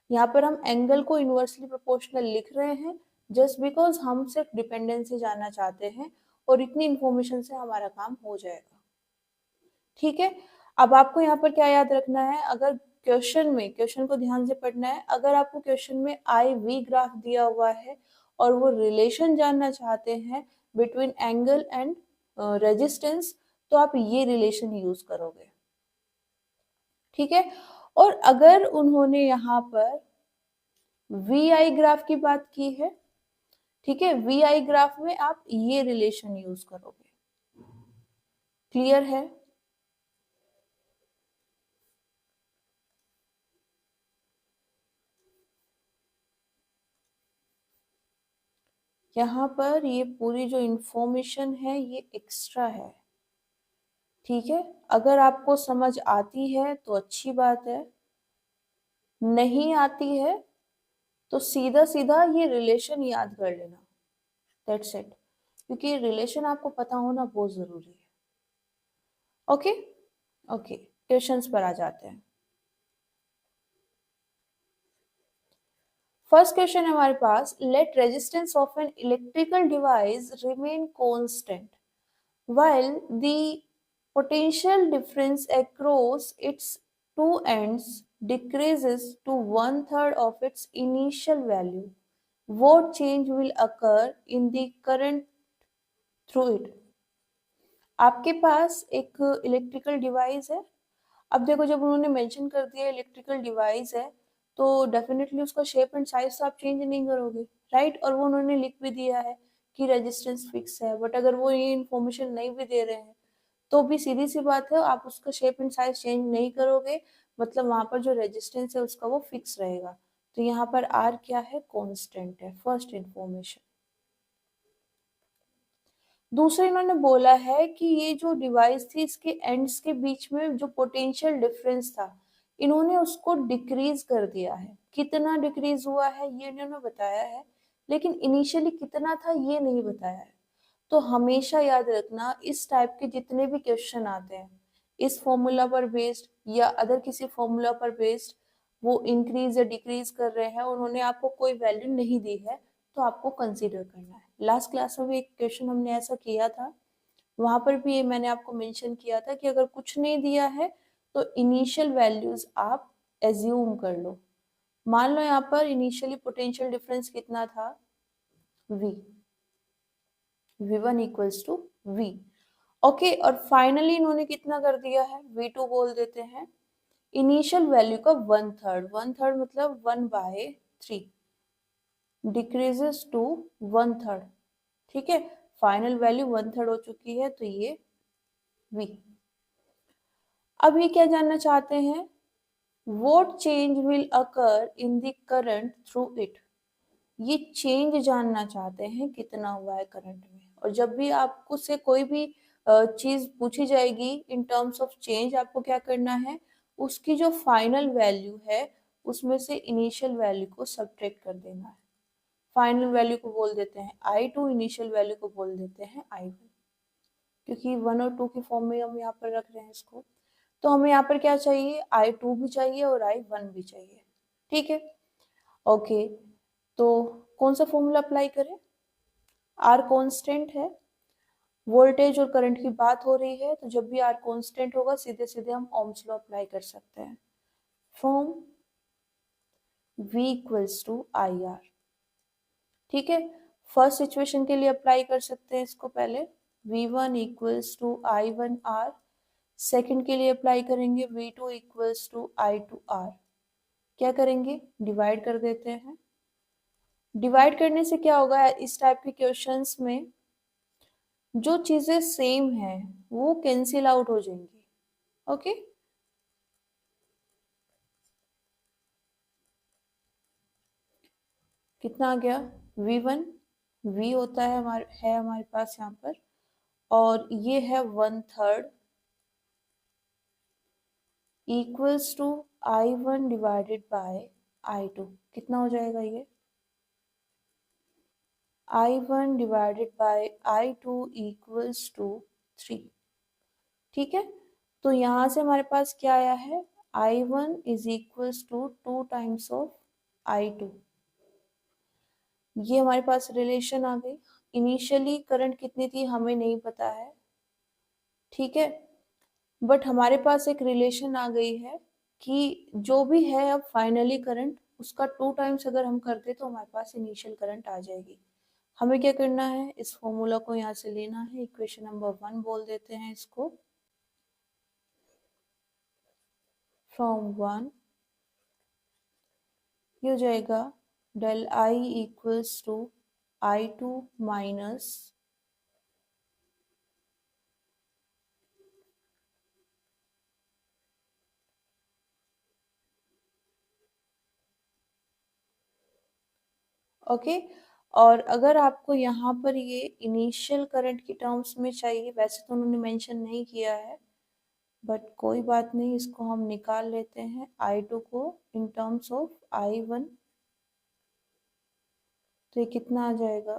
यहाँ पर हम एंगल को इनवर्सली प्रोपोर्शनल लिख रहे हैं जस्ट बिकॉज हम सिर्फ डिपेंडेंसी जानना चाहते हैं, और इतनी इंफॉर्मेशन से हमारा काम हो जाएगा। ठीक है, अब आपको यहाँ पर क्या याद रखना है, अगर क्वेश्चन में, क्वेश्चन को ध्यान से पढ़ना है, अगर आपको क्वेश्चन में आई वी ग्राफ दिया हुआ है और वो रिलेशन जानना चाहते हैं बिटवीन एंगल एंड रेजिस्टेंस, तो आप ये रिलेशन यूज करोगे। ठीक है, और अगर उन्होंने यहाँ पर वी आई ग्राफ की बात की है, ठीक है, वी आई ग्राफ में आप ये रिलेशन यूज करोगे। क्लियर है? यहाँ पर ये पूरी जो इंफॉर्मेशन है ये एक्स्ट्रा है। ठीक है, अगर आपको समझ आती है तो अच्छी बात है, नहीं आती है तो सीधा सीधा ये रिलेशन याद कर लेना, दैट्स इट, क्योंकि रिलेशन आपको पता होना बहुत जरूरी है। ओके ओके, क्वेश्चंस पर आ जाते हैं। फर्स्ट क्वेश्चन है हमारे पास, let resistance of an electrical device remain constant while the potential difference across its two ends decreases to 1/3 of its initial value. What change will occur in the current through it? आपके पास एक electrical device है। अब देखो, जब उन्होंने mention कर दिया electrical device है, तो डेफिनेटली उसका शेप एंड साइज तो आप चेंज नहीं करोगे, राइट, और वो उन्होंने लिख भी दिया है कि रेजिस्टेंस फिक्स है, बट अगर वो ये इन्फॉर्मेशन नहीं भी दे रहे हैं तो भी सीधी सी बात है, आप उसका शेप एंड साइज चेंज नहीं करोगे, मतलब वहां पर जो रेजिस्टेंस है उसका वो फिक्स रहेगा। तो यहाँ पर आर क्या है, कांस्टेंट है, फर्स्ट इंफॉर्मेशन। दूसरा इन्होंने बोला है कि ये जो डिवाइस थी इसके एंड्स के बीच में जो पोटेंशियल डिफरेंस था, इन्होंने उसको डिक्रीज कर दिया है। कितना डिक्रीज हुआ है ये इन्होंने बताया है, लेकिन इनिशियली कितना था ये नहीं बताया है। तो हमेशा याद रखना, इस टाइप के जितने भी क्वेश्चन आते हैं इस फॉर्मूला पर बेस्ड या अदर किसी फॉर्मूला पर बेस्ड, वो इंक्रीज या डिक्रीज कर रहे हैं, उन्होंने आपको कोई वैल्यू नहीं दी है, तो आपको कंसीडर करना है। लास्ट क्लास में भी एक क्वेश्चन हमने ऐसा किया था, वहां पर भी ये मैंने आपको मेंशन किया था कि अगर कुछ नहीं दिया है तो इनिशियल वैल्यूज आप एज्यूम कर लो, मान लो यहाँ पर इनिशियली पोटेंशियल डिफरेंस कितना था, V, V1 equals to V। Okay, और फाइनली इन्होंने कितना कर दिया है, V2 बोल देते हैं। इनिशियल वैल्यू का 1/3, 1/3 मतलब 1/3 डिक्रीजेस टू 1/3। ठीक है, फाइनल वैल्यू 1/3 हो चुकी है, तो ये V। अब ये क्या जानना चाहते हैं, what change will occur in the current through it। ये चेंज जानना चाहते हैं कितना हुआ है करंट में। और जब भी आपको से कोई भी चीज पूछी जाएगी इन टर्म्स ऑफ चेंज, आपको क्या करना है, उसकी जो फाइनल वैल्यू है उसमें से इनिशियल वैल्यू को सब्ट्रैक्ट कर देना है। फाइनल वैल्यू को बोल देते हैं I2, इनिशियल वैल्यू को बोल देते हैं I1, क्योंकि 1 और 2 की फॉर्म में हम यहाँ पर रख रहे हैं इसको। तो हमें यहाँ पर क्या चाहिए, I2 भी चाहिए और I1 भी चाहिए। ठीक है, ओके, तो कौन सा फॉर्मूला अप्लाई करें, R कांस्टेंट है, वोल्टेज और करंट की बात हो रही है, तो जब भी R कांस्टेंट होगा सीधे सीधे हम ओम्स लॉ अप्लाई कर सकते हैं, from V equals to IR। ठीक है, फर्स्ट सिचुएशन के लिए अप्लाई कर सकते हैं इसको पहले, V1 equals to I1R। Second के लिए अप्लाई करेंगे V2 इक्वल्स टू I2R। क्या करेंगे, डिवाइड कर देते हैं। डिवाइड करने से क्या होगा, इस टाइप के क्वेश्चंस में जो चीजें सेम है वो कैंसिल आउट हो जाएंगी। ओके, कितना आ गया, V1, V होता है हमारे पास यहाँ पर, और ये है 1/3 equals to I1 divided by I2। कितना हो जाएगा ये, I1 divided by I2 equals to 3। ठीक है, तो यहाँ से हमारे पास क्या आया है, I1 is equals to 2 times of I2। ये हमारे पास रिलेशन आ गई। इनिशियली करंट कितनी थी हमें नहीं पता है, ठीक है, बट हमारे पास एक रिलेशन आ गई है कि जो भी है अब फाइनली करंट उसका 2 टाइम्स अगर हम करते तो हमारे पास इनिशियल करंट आ जाएगी। हमें क्या करना है, इस फॉर्मूला को यहाँ से लेना है, इक्वेशन नंबर 1 बोल देते हैं इसको, फ्रॉम 1 ये हो जाएगा del I equals to I2 minus okay. और अगर आपको यहाँ पर ये इनिशियल करंट की टर्म्स में चाहिए, वैसे तो उन्होंने मेंशन नहीं किया है, बट कोई बात नहीं, इसको हम निकाल लेते हैं I2 को इन टर्म्स ऑफ I1। तो ये कितना आ जाएगा,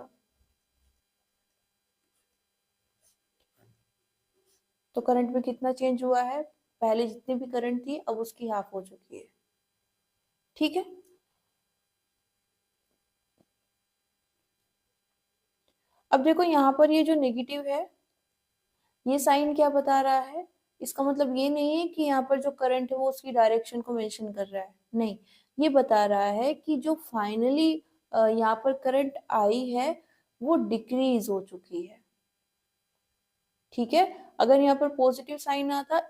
तो करंट में कितना चेंज हुआ है, पहले जितनी भी करंट थी अब उसकी हाफ हो चुकी है। ठीक है, अब देखो यहाँ पर ये जो नेगेटिव है, ये साइन क्या बता रहा है, इसका मतलब ये नहीं है कि यहाँ पर जो करंट है वो उसकी डायरेक्शन को मेंशन कर रहा है, नहीं, ये बता रहा है कि जो फाइनली यहाँ पर करंट आई है वो डिक्रीज हो चुकी है। ठीक है, अगर यहाँ पर पॉजिटिव साइन आता,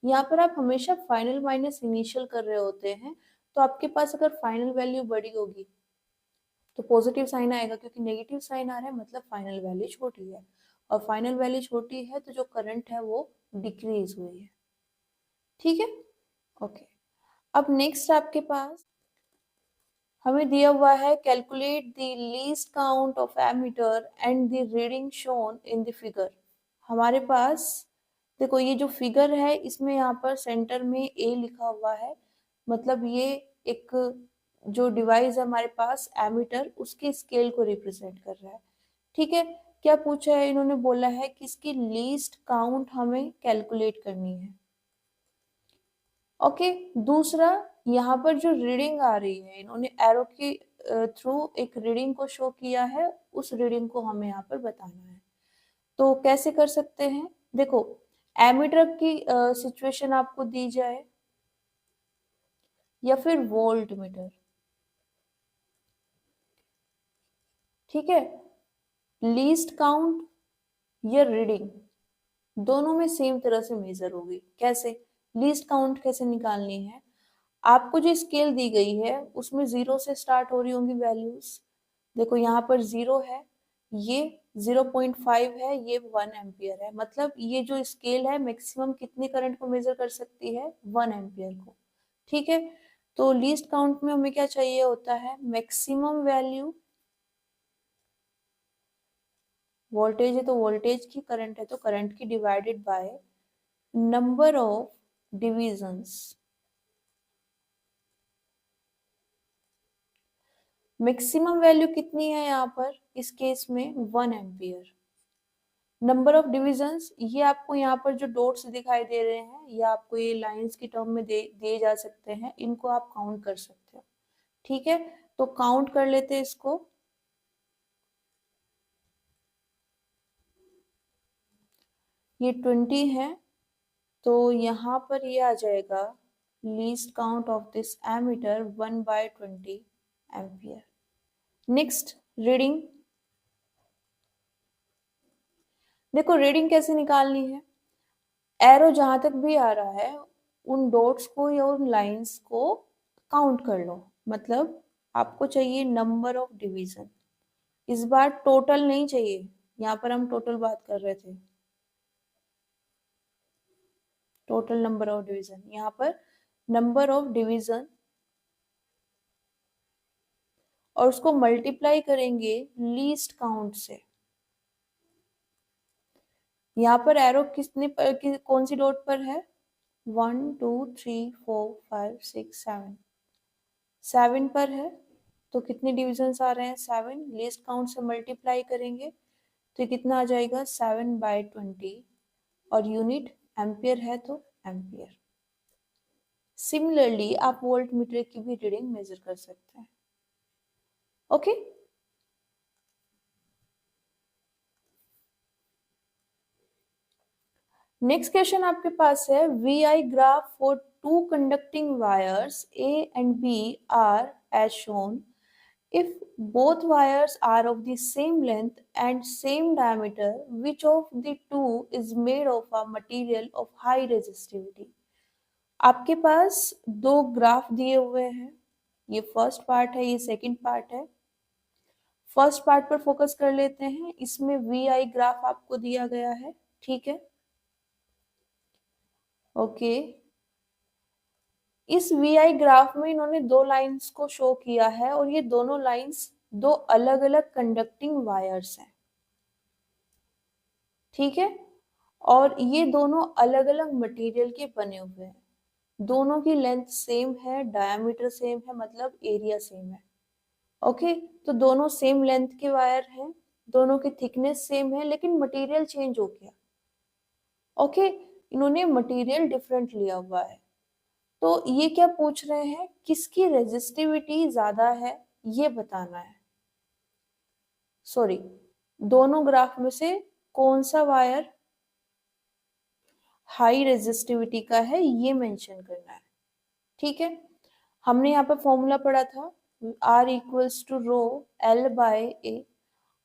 यहाँ पर आप हमेशा फाइनल माइनस इनिशियल कर रहे होते हैं, तो आपके पास अगर फाइनल वैल्यू बड़ी होगी तो पॉजिटिव साइन आएगा, क्योंकि नेगेटिव साइन आ रहा है मतलब फाइनल वैल्यू छोटी है, और फाइनल वैल्यू छोटी है तो जो करंट है वो डिक्रीज हुई है। ठीक है, ओके। अब नेक्स्ट आपके पास हमें दिया हुआ है, calculate the least count of ammeter and the reading shown in the figure. हमारे पास देखो ये जो फिगर है इसमें यहाँ पर सेंटर में ए लिखा हुआ है, मतलब ये एक जो डिवाइस है हमारे पास एमीटर, उसके स्केल को रिप्रेजेंट कर रहा है। ठीक है, क्या पूछा है इन्होंने, बोला है कि इसकी लीस्ट काउंट हमें कैलकुलेट करनी है। ओके, दूसरा यहाँ पर जो रीडिंग आ रही है, इन्होंने एरो के थ्रू एक रीडिंग को शो किया है, उस रीडिंग को हमें यहाँ पर बताना है। तो कैसे कर सकते हैं, देखो एमीटर की सिचुएशन आपको दी जाए या फिर वोल्ट मीटर, ठीक है। लीस्ट काउंट या रीडिंग दोनों में सेम तरह से मेजर होगी। कैसे? लीस्ट काउंट कैसे निकालनी है? आपको जो स्केल दी गई है उसमें 0 से स्टार्ट हो रही होंगी वैल्यूज। देखो यहाँ पर 0 है, ये 0.5 है, ये 1 एम्पियर है। मतलब ये जो स्केल है मैक्सिमम कितने करंट को मेजर कर सकती है? 1 एम्पियर को। ठीक है। तो लीस्ट काउंट में हमें क्या चाहिए होता है? Maximum value. वोल्टेज है तो वोल्टेज की, करंट है तो करंट की, divided by number of divisions. Maximum value कितनी है यहाँ पर इस केस में? 1 एम्पियर। नंबर ऑफ डिविजन्स, ये आपको यहाँ पर जो डॉट्स दिखाई दे रहे हैं ये आपको ये लाइंस की टर्म में दिए जा सकते हैं, इनको आप काउंट कर सकते हो। ठीक है, तो काउंट कर लेते हैं इसको। ये 20 है, तो यहाँ पर ये आ जाएगा least count of this ammeter 1/20 ampere. Next, reading. देखो रीडिंग कैसे निकालनी है? एरो जहां तक भी आ रहा है उन डॉट्स को या उन लाइंस को काउंट कर लो। मतलब आपको चाहिए नंबर ऑफ डिवीजन। इस बार टोटल नहीं चाहिए, यहाँ पर हम टोटल बात कर रहे थे, टोटल नंबर ऑफ डिवीजन। यहाँ पर नंबर ऑफ डिवीजन और उसको मल्टीप्लाई करेंगे लीस्ट काउंट से। यहाँ पर एरो कितने पर, कौन सी डॉट पर है? 1 2 3 4 5 6 7, 7 पर है। तो कितने डिविजन्स आ रहे हैं? 7। लीस्ट काउंट से मल्टीप्लाई करेंगे तो कितना आ जाएगा? 7/20। और यूनिट एम्पियर है तो एम्पियर। सिमिलरली आप वोल्ट मीटर की भी रीडिंग मेजर कर सकते हैं। ओके। नेक्स्ट क्वेश्चन आपके पास है, V I graph for two conducting wires A and B are as shown if both wires are of the same length and same diameter, which of the two is made of a material of high resistivity? आपके पास दो graph दिए हुए हैं, ये first part है, ये second part है। First part पर फोकस कर लेते हैं। इसमें वी आई ग्राफ आपको दिया गया है। ठीक है, ओके। इस वी आई ग्राफ में इन्होंने दो लाइंस को शो किया है और ये दोनों लाइंस दो अलग अलग कंडक्टिंग वायर्स हैं। ठीक है, और ये दोनों अलग अलग मटेरियल के बने हुए हैं। दोनों की लेंथ सेम है, डायमीटर सेम है, मतलब एरिया सेम है। ओके, तो दोनों सेम लेंथ के वायर हैं, दोनों की थिकनेस सेम है, लेकिन मटेरियल चेंज हो गया। ओके, इन्होंने मटेरियल डिफरेंट लिया हुआ है। तो ये क्या पूछ रहे हैं? किसकी रेजिस्टिविटी ज्यादा है ये बताना है। सॉरी, दोनों ग्राफ में से कौन सा वायर हाई रेजिस्टिविटी का है ये मेंशन करना है। ठीक है, हमने यहाँ पे फॉर्मूला पढ़ा था, R equals to rho L by A.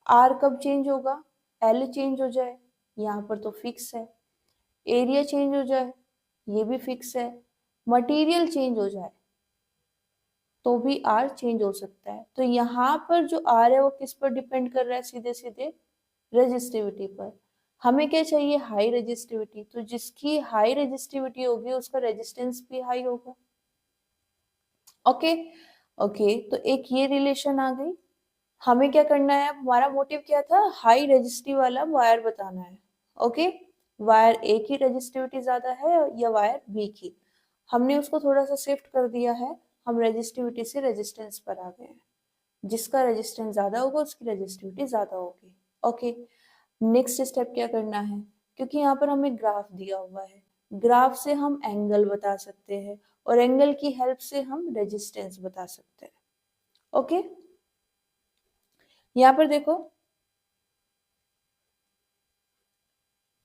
R कब चेंज होगा? L चेंज हो जाए, यहाँ पर तो फिक्स है। एरिया चेंज हो जाए, ये भी फिक्स है। मटेरियल चेंज हो जाए तो भी R चेंज हो सकता है। तो यहाँ पर जो R है वो किस पर डिपेंड कर रहा है? सीधे सीधे रेजिस्टिविटी पर। हमें क्या चाहिए? High resistivity. तो जिसकी हाई रेजिस्टिविटी होगी उसका रेजिस्टेंस भी हाई होगा। ओके, ओके, तो एक ये रिलेशन आ गई। हमें क्या करना है? हमारा मोटिव क्या था? हाई रेजिस्टिव वाला वायर बताना है। ओके, वायर ए की रेजिस्टिविटी ज्यादा है या वायर बी की? हमने उसको थोड़ा सा शिफ्ट कर दिया है, हम रेजिस्टिविटी से रेजिस्टेंस पर आ गए हैं। जिसका रेजिस्टेंस ज्यादा होगा उसकी रेजिस्टिविटी ज्यादा होगी। ओके, नेक्स्ट स्टेप क्या करना है? क्योंकि यहाँ पर हमें ग्राफ दिया हुआ है, ग्राफ से हम एंगल बता सकते हैं और एंगल की हेल्प से हम रेजिस्टेंस बता सकते हैं। ओके, यहाँ पर देखो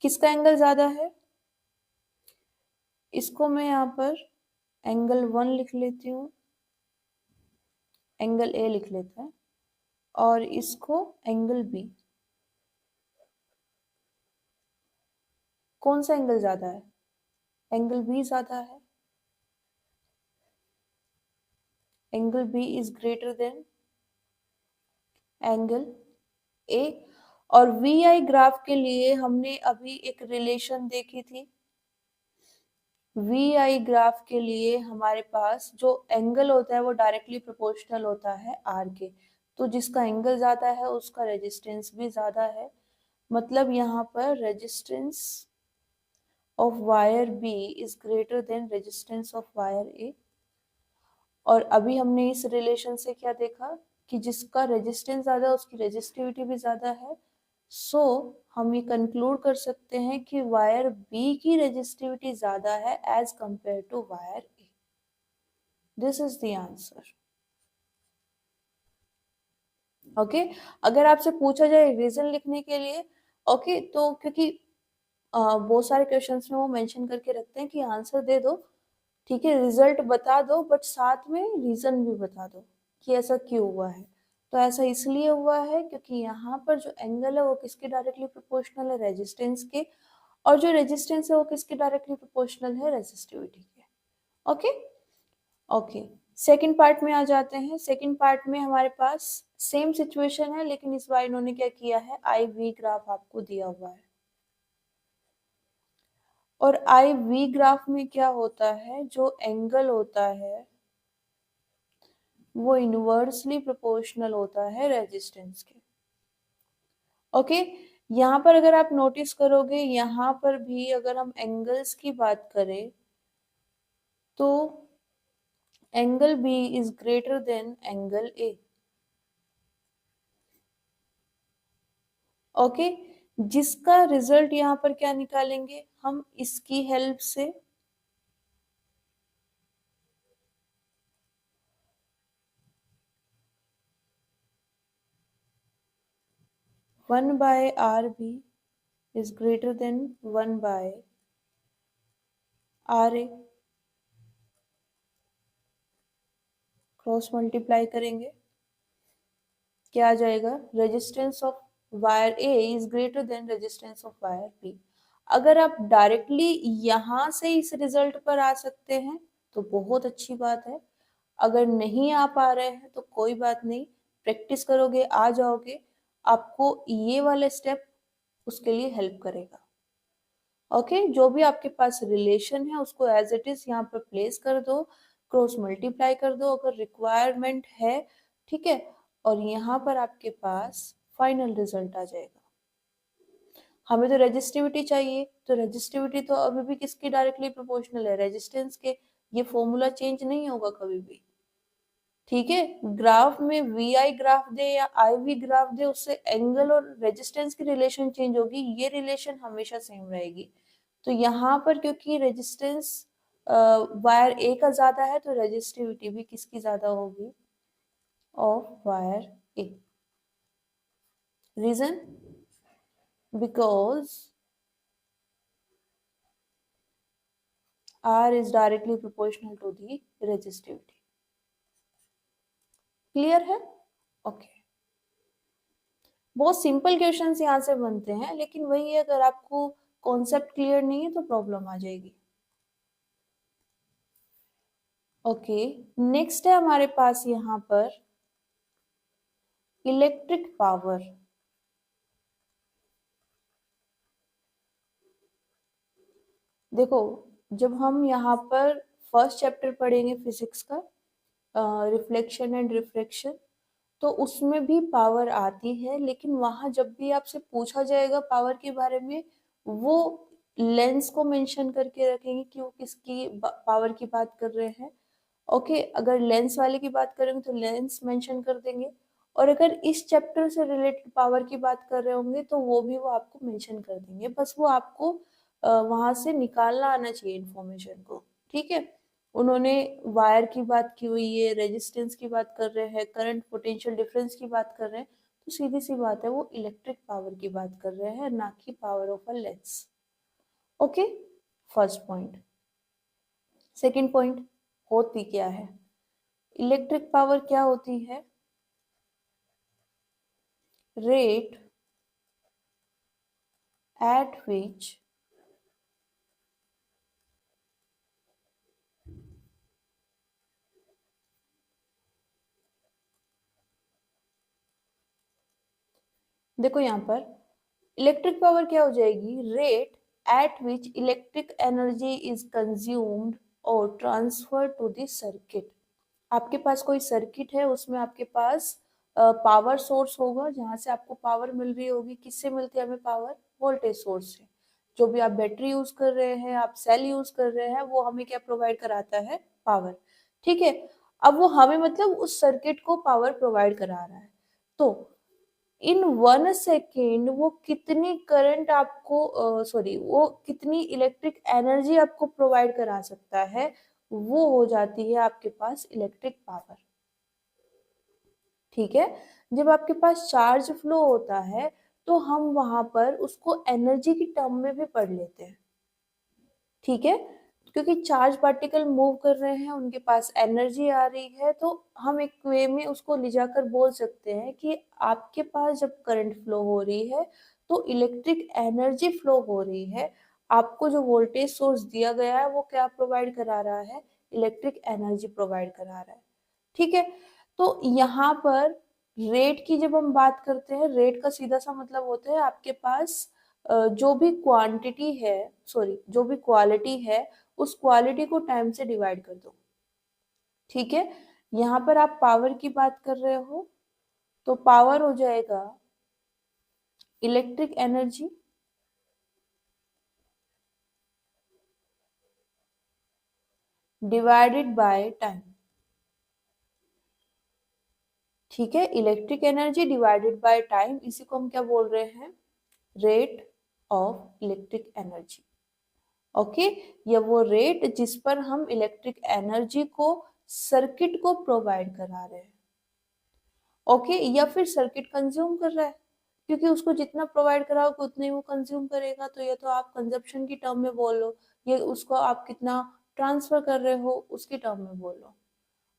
किसका एंगल ज्यादा है। इसको मैं यहाँ पर एंगल 1 लिख लेती हूँ, एंगल ए लिख लेता है। और इसको एंगल बी, कौन सा एंगल ज्यादा है? एंगल बी ज्यादा है। Angle B is greater than angle A. और वी आई ग्राफ के लिए हमने अभी एक रिलेशन देखी थी। वी आई ग्राफ के लिए हमारे पास जो एंगल होता है वो डायरेक्टली प्रोपोर्शनल होता है आर के। तो जिसका एंगल ज्यादा है उसका रेजिस्टेंस भी ज्यादा है। मतलब यहाँ पर resistance of wire B is greater than resistance of wire A. और अभी हमने इस रिलेशन से क्या देखा कि जिसका रेजिस्टेंस ज्यादा है उसकी रेजिस्टिविटी भी ज्यादा है। सो हम ये कंक्लूड कर सकते हैं कि वायर बी की रेजिस्टिविटी ज्यादा है as compare to wire A. This is the answer. Okay, अगर आपसे पूछा जाए रीजन लिखने के लिए, ओके तो क्योंकि बहुत सारे क्वेश्चंस में वो मेंशन करके रखते हैं कि आंसर दे दो, ठीक है, रिजल्ट बता दो, बट साथ में रीजन भी बता दो कि ऐसा क्यों हुआ है। तो ऐसा इसलिए हुआ है क्योंकि यहाँ पर जो एंगल है वो किसके डायरेक्टली प्रोपोर्शनल है? रेजिस्टेंस के। और जो रेजिस्टेंस है वो किसके डायरेक्टली प्रोपोर्शनल है? रेजिस्टिविटी के। ओके ओके, सेकंड पार्ट में आ जाते हैं। सेकंड पार्ट में हमारे पास सेम सिचुएशन है, लेकिन इस बार इन्होंने क्या किया है, आई वी ग्राफ आपको दिया हुआ है। और आई वी ग्राफ में क्या होता है, जो एंगल होता है वो इनवर्सली प्रोपोर्शनल होता है रेजिस्टेंस के। ओके, यहाँ पर अगर आप नोटिस करोगे, यहाँ पर भी अगर हम एंगल्स की बात करें तो angle B is greater than angle A. Okay, जिसका रिजल्ट यहाँ पर क्या निकालेंगे हम इसकी हेल्प से, one by R B is greater than one by R A. Cross multiply करेंगे, क्या आ जाएगा, resistance of wire A is greater than resistance of wire B. अगर आप डायरेक्टली यहां से इस रिजल्ट पर आ सकते हैं तो बहुत अच्छी बात है। अगर नहीं आ पा रहे हैं तो कोई बात नहीं, प्रैक्टिस करोगे आ जाओगे। आपको ये वाला स्टेप उसके लिए हेल्प करेगा। ओके, जो भी आपके पास रिलेशन है उसको एज इट इज यहाँ पर प्लेस कर दो, क्रॉस मल्टीप्लाई कर दो अगर रिक्वायरमेंट है, ठीक है। और यहाँ पर आपके पास फाइनल रिजल्ट आ जाएगा। हमें तो रेजिस्टिविटी चाहिए, तो रेजिस्टिविटी तो अभी भी किसकी डायरेक्टली प्रोपोर्शनल है? रेजिस्टेंस के। ये फॉर्मूला चेंज नहीं होगा कभी भी, ठीक है। ग्राफ में वी आई ग्राफ दे या आई वी ग्राफ दे, उससे एंगल और रेजिस्टेंस की रिलेशन चेंज होगी, ये रिलेशन हमेशा सेम रहेगी। तो यहाँ पर क्योंकि रेजिस्टेंस वायर ए का ज्यादा है तो रेजिस्टिविटी भी किसकी ज्यादा होगी? Of wire A. Reason, because R is directly proportional to the resistivity। Clear है? ओके, बहुत सिंपल क्वेश्चंस यहाँ से बनते हैं, लेकिन वही है, अगर आपको कॉन्सेप्ट क्लियर नहीं है तो प्रॉब्लम आ जाएगी। ओके, नेक्स्ट है हमारे पास यहाँ पर इलेक्ट्रिक पावर। देखो, जब हम यहाँ पर फर्स्ट चैप्टर पढ़ेंगे फिजिक्स का, रिफ्लेक्शन एंड रिफ्रैक्शन, तो उसमें भी पावर आती है, लेकिन वहां जब भी आपसे पूछा जाएगा पावर के बारे में, वो लेंस को मेंशन करके रखेंगे कि वो किसकी पावर की बात कर रहे हैं। ओके, अगर लेंस वाले की बात करेंगे तो लेंस मेंशन कर देंगे, और अगर इस चैप्टर से रिलेटेड पावर की बात कर रहे होंगे तो वो भी वो आपको मेंशन कर देंगे। बस वो आपको वहां से निकालना आना चाहिए इंफॉर्मेशन को, ठीक है। उन्होंने वायर की बात की हुई है, रेजिस्टेंस की बात कर रहे हैं, करंट पोटेंशियल डिफरेंस की बात कर रहे हैं, तो सीधी सी बात है वो इलेक्ट्रिक पावर की बात कर रहे हैं, ना कि power of a lens. Okay, first point. Second point, होती क्या है इलेक्ट्रिक पावर? क्या होती है? rate at which देखो यहाँ पर इलेक्ट्रिक पावर क्या हो जाएगी, rate at which electric energy is consumed और ट्रांसफर टू द सर्किट। आपके पास कोई सर्किट है, उसमें आपके पास पावर सोर्स होगा, जहां से आपको पावर मिल रही होगी। किससे मिलती है हमें पावर, वोल्टेज सोर्स से। जो भी आप बैटरी यूज कर रहे हैं, आप सेल यूज कर रहे हैं, वो हमें क्या प्रोवाइड कराता है, पावर। ठीक है, अब वो हमें मतलब उस सर्किट को पावर प्रोवाइड करा रहा है। तो इन 1 सेकेंड वो कितनी करंट आपको सॉरी वो कितनी इलेक्ट्रिक एनर्जी आपको प्रोवाइड करा सकता है, वो हो जाती है आपके पास इलेक्ट्रिक पावर। ठीक है, जब आपके पास चार्ज फ्लो होता है तो हम वहां पर उसको एनर्जी की टर्म में भी पढ़ लेते हैं। ठीक है, क्योंकि चार्ज पार्टिकल मूव कर रहे हैं, उनके पास एनर्जी आ रही है, तो हम एक वे में उसको ले जाकर बोल सकते हैं कि आपके पास जब करंट फ्लो हो रही है तो इलेक्ट्रिक एनर्जी फ्लो हो रही है। आपको जो वोल्टेज सोर्स दिया गया है वो क्या प्रोवाइड करा रहा है, इलेक्ट्रिक एनर्जी प्रोवाइड करा रहा है। ठीक है, तो यहाँ पर रेट की जब हम बात करते हैं, रेट का सीधा सा मतलब होता है आपके पास जो भी क्वांटिटी है, सॉरी जो भी क्वालिटी है, उस क्वालिटी को टाइम से डिवाइड कर दो। ठीक है, यहाँ पर आप पावर की बात कर रहे हो तो पावर हो जाएगा electric energy divided by time. ठीक है, electric energy divided by time, इसी को हम क्या बोल रहे हैं, rate of electric energy. Okay, या वो रेट जिस पर हम इलेक्ट्रिक एनर्जी को सर्किट को प्रोवाइड करा रहे हैं। ओके, या फिर सर्किट कंज्यूम कर रहा है, क्योंकि उसको जितना प्रोवाइड कराओगे उतना ही वो कंज्यूम करेगा। तो ये तो आप कंजप्शन की टर्म में बोल लो, ये उसको आप कितना ट्रांसफर कर रहे हो उसकी टर्म में बोल लो।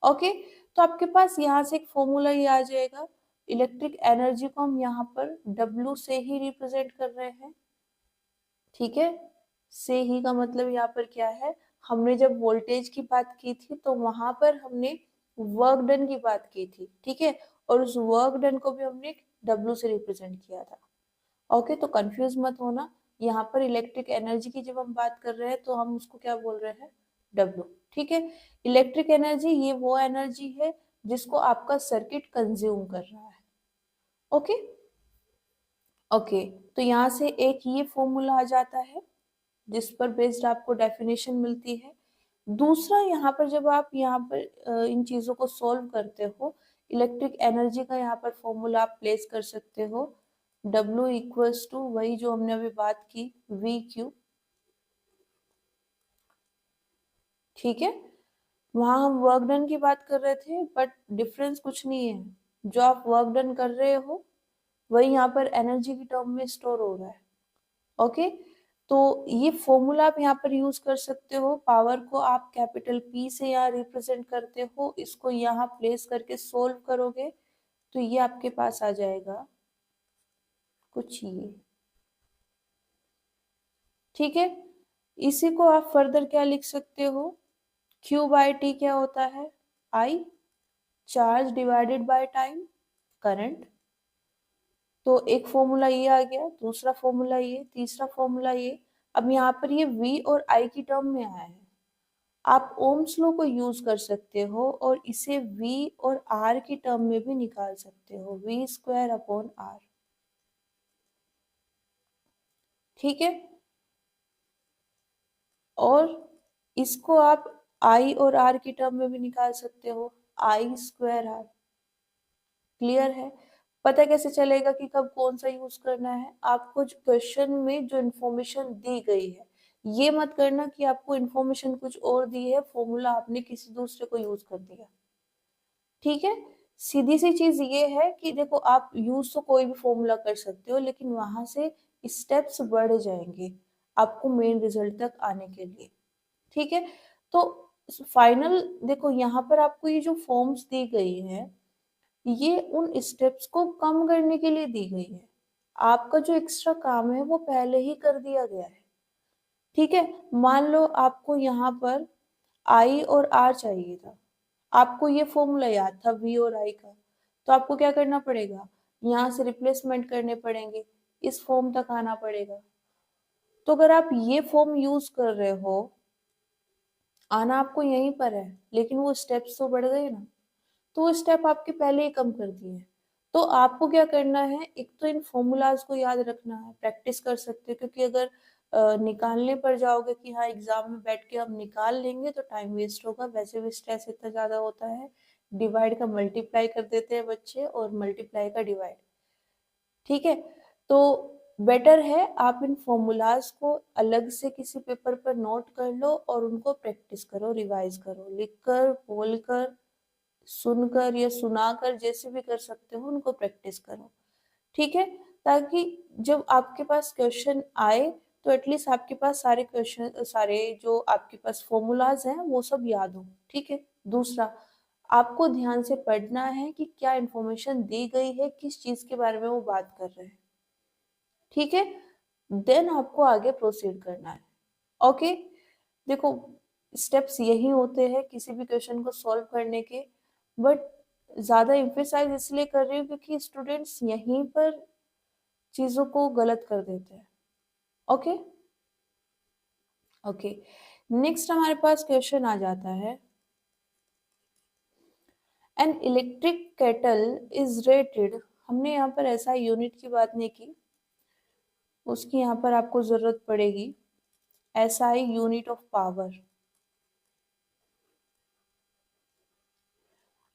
ओके, तो आपके पास यहाँ से एक फॉर्मूला ये आ जाएगा। इलेक्ट्रिक एनर्जी को हम यहाँ पर W से ही रिप्रेजेंट कर रहे हैं। ठीक है, से ही का मतलब यहाँ पर क्या है, हमने जब वोल्टेज की बात की थी तो वहां पर हमने वर्क डन की बात की थी। ठीक है, और उस वर्क डन को भी हमने W से रिप्रेजेंट किया था। ओके, तो कंफ्यूज मत होना, यहाँ पर इलेक्ट्रिक एनर्जी की जब हम बात कर रहे हैं तो हम उसको क्या बोल रहे हैं, W। ठीक है, इलेक्ट्रिक एनर्जी ये वो एनर्जी है जिसको आपका सर्किट कंज्यूम कर रहा है। ओके, ओके, तो यहाँ से एक ये फॉर्मूला आ जाता है जिस पर बेस्ड आपको डेफिनेशन मिलती है। दूसरा, यहाँ पर जब आप यहाँ पर इन चीजों को सॉल्व करते हो, इलेक्ट्रिक एनर्जी का यहाँ पर फॉर्मूला आप प्लेस कर सकते हो, W इक्वल्स टू वही जो हमने अभी बात की, VQ। ठीक है, वहां हम वर्क डन की बात कर रहे थे, बट डिफरेंस कुछ नहीं है। जो आप वर्क डन कर रहे हो वही यहाँ पर एनर्जी की टर्म में स्टोर हो रहा है। ओके, तो ये फॉर्मूला आप यहाँ पर यूज कर सकते हो। पावर को आप कैपिटल P से यहाँ रिप्रेजेंट करते हो, इसको यहाँ प्लेस करके सोल्व करोगे तो ये आपके पास आ जाएगा कुछ ये। ठीक है, इसी को आप फर्दर क्या लिख सकते हो, Q/T क्या होता है, I, charge divided by time, current. तो एक फॉर्मूला ये आ गया, दूसरा फॉर्मूला ये, तीसरा फॉर्मूला ये। अब यहाँ पर ये V और I की टर्म में आया है, आप ओम्स लॉ को यूज कर सकते हो और इसे V और R की टर्म में भी निकाल सकते हो, V²/R। ठीक है, और इसको आप I और R की टर्म में भी निकाल सकते हो, I²R। क्लियर है, पता कैसे चलेगा कि कब कौन सा यूज करना है, आपको जो क्वेश्चन में जो इन्फॉर्मेशन दी गई है, ये मत करना कि आपको इन्फॉर्मेशन कुछ और दी है, फॉर्मूला आपने किसी दूसरे को यूज कर दिया। ठीक है, सीधी सी चीज ये है कि देखो, आप यूज तो कोई भी फॉर्मूला कर सकते हो, लेकिन वहां से स्टेप्स बढ़ जाएंगे आपको मेन रिजल्ट तक आने के लिए। ठीक है, तो फाइनल देखो, यहाँ पर आपको ये जो फॉर्म्स दी गई है, ये उन स्टेप्स को कम करने के लिए दी गई है। आपका जो एक्स्ट्रा काम है वो पहले ही कर दिया गया है। ठीक है, मान लो आपको यहाँ पर आई और आर चाहिए था, आपको ये फॉर्मूला याद था वी और आई का, तो आपको क्या करना पड़ेगा, यहाँ से रिप्लेसमेंट करने पड़ेंगे, इस फॉर्म तक आना पड़ेगा। तो अगर आप ये फॉर्म यूज कर रहे हो, आना आपको यहीं पर है, लेकिन वो स्टेप्स तो बढ़ गए ना, तो वो स्टेप आपके पहले ही कम कर दिए हैं। तो आपको क्या करना है, एक तो इन फॉर्मूलाज को याद रखना है, प्रैक्टिस कर सकते हो, क्योंकि अगर निकालने पर जाओगे कि हाँ एग्जाम में बैठ के हम निकाल लेंगे तो टाइम वेस्ट होगा, वैसे भी स्ट्रेस इतना ज्यादा होता है, डिवाइड का मल्टीप्लाई कर देते हैं बच्चे और मल्टीप्लाई का डिवाइड। ठीक है, तो बेटर है आप इन फॉर्मूलाज को अलग से किसी पेपर पर नोट कर लो और उनको प्रैक्टिस करो, रिवाइज करो, लिखकर, बोलकर, सुनकर या सुनाकर, जैसे भी कर सकते हो उनको प्रैक्टिस करो। ठीक है, ताकि जब आपके पास क्वेश्चन आए तो एटलीस्ट आपके पास सारे क्वेश्चन, सारे जो आपके पास फॉर्मूलाज हैं वो सब याद हो। ठीक है, दूसरा, आपको ध्यान से पढ़ना है कि क्या इंफॉर्मेशन दी गई है, किस चीज के बारे में वो बात कर रहे हैं। ठीक है, देन आपको आगे प्रोसीड करना है। ओके, देखो स्टेप्स यही होते हैं किसी भी क्वेश्चन को सॉल्व करने के, बट ज्यादा एम्फेसाइज इसलिए कर रही हूँ क्योंकि स्टूडेंट्स यहीं पर चीजों को गलत कर देते हैं। ओके ओके, नेक्स्ट हमारे पास क्वेश्चन आ जाता है, an electric kettle is rated, हमने यहाँ पर ऐसा यूनिट की बात नहीं की, उसकी यहाँ पर आपको जरूरत पड़ेगी एसआई यूनिट ऑफ पावर।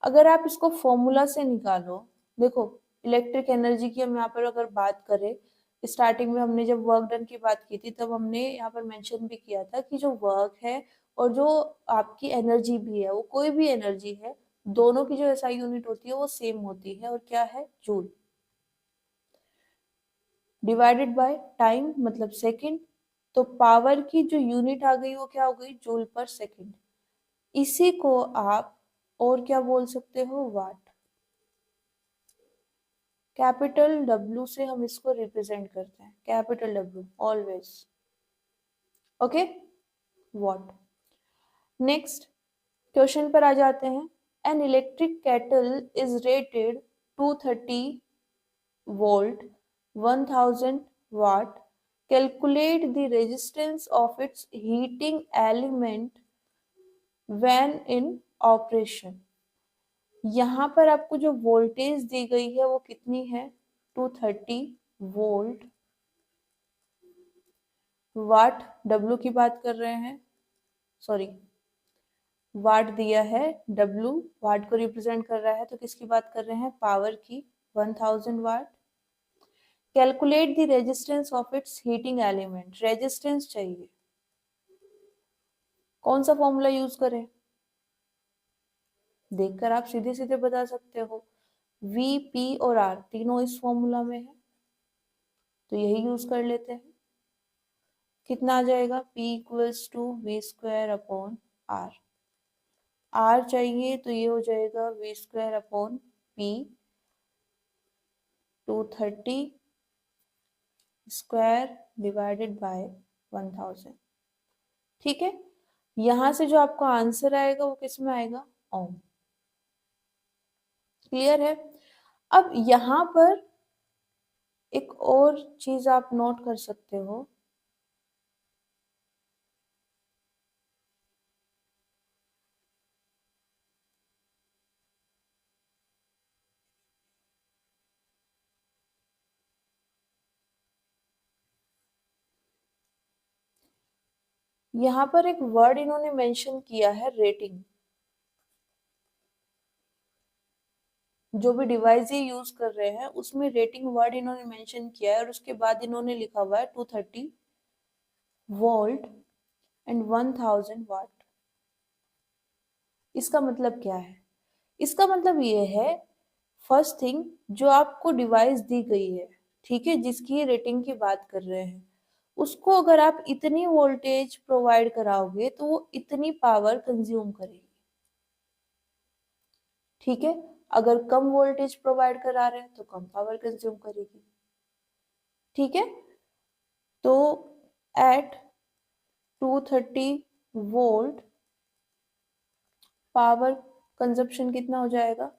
अगर आप इसको फॉर्मूला से निकालो, देखो इलेक्ट्रिक एनर्जी की हम यहाँ पर अगर बात करें, स्टार्टिंग में हमने जब वर्क डन की बात की थी तब हमने यहाँ पर मेंशन भी किया था कि जो वर्क है और जो आपकी एनर्जी भी है, वो कोई भी एनर्जी है, दोनों की जो एसआई यूनिट होती है वो सेम होती है, और क्या है, जूल डिवाइडेड बाय टाइम मतलब सेकंड। तो पावर की जो यूनिट आ गई वो क्या हो गई, जूल पर सेकंड। इसी को आप और क्या बोल सकते हो, वाट। कैपिटल डब्ल्यू से हम इसको रिप्रेजेंट करते हैं, capital W always. Okay, what. Next question पर आ जाते हैं, an electric kettle is rated 230 volt 1000 watt, calculate the resistance of its heating element when in operation। यहाँ पर आपको जो वोल्टेज दी गई है वो कितनी है, 230 वोल्ट, वाट डब्लू की बात कर रहे हैं, सॉरी वाट दिया है, डब्लू वाट को रिप्रेजेंट कर रहा है, तो किसकी बात कर रहे हैं, पावर की, 1000 watt. Calculate the resistance of its heating element, resistance चाहिए, कौन सा फॉर्मूला यूज करें, देखकर आप सीधे सीधे बता सकते हो, वी पी और आर तीनों इस फॉर्मूला में है, तो यही यूज कर लेते हैं। कितना आ जाएगा, P equals to V square upon R, R चाहिए तो ये हो जाएगा V square upon P, 230 square divided by 1000। ठीक है, यहां से जो आपका आंसर आएगा वो किस में आएगा, ओम। क्लियर है। अब यहाँ पर एक और चीज आप नोट कर सकते हो, यहाँ पर एक वर्ड इन्होंने मेंशन किया है, रेटिंग। जो भी डिवाइस ये यूज कर रहे हैं उसमें रेटिंग वर्ड इन्होंने मेंशन किया है, और उसके बाद इन्होंने लिखा हुआ है 230 वोल्ट एंड 1000 वाट। इसका मतलब क्या है, इसका मतलब ये है, फर्स्ट थिंग, जो आपको डिवाइस दी गई है, ठीक है, जिसकी रेटिंग की बात कर रहे हैं, उसको अगर आप इतनी वोल्टेज प्रोवाइड कराओगे तो वो इतनी पावर कंज्यूम करेगी। ठीक है, अगर कम वोल्टेज प्रोवाइड करा रहे हैं तो कम पावर कंज्यूम करेगी। ठीक है, तो एट 230 वोल्ट पावर कंजप्शन कितना हो जाएगा?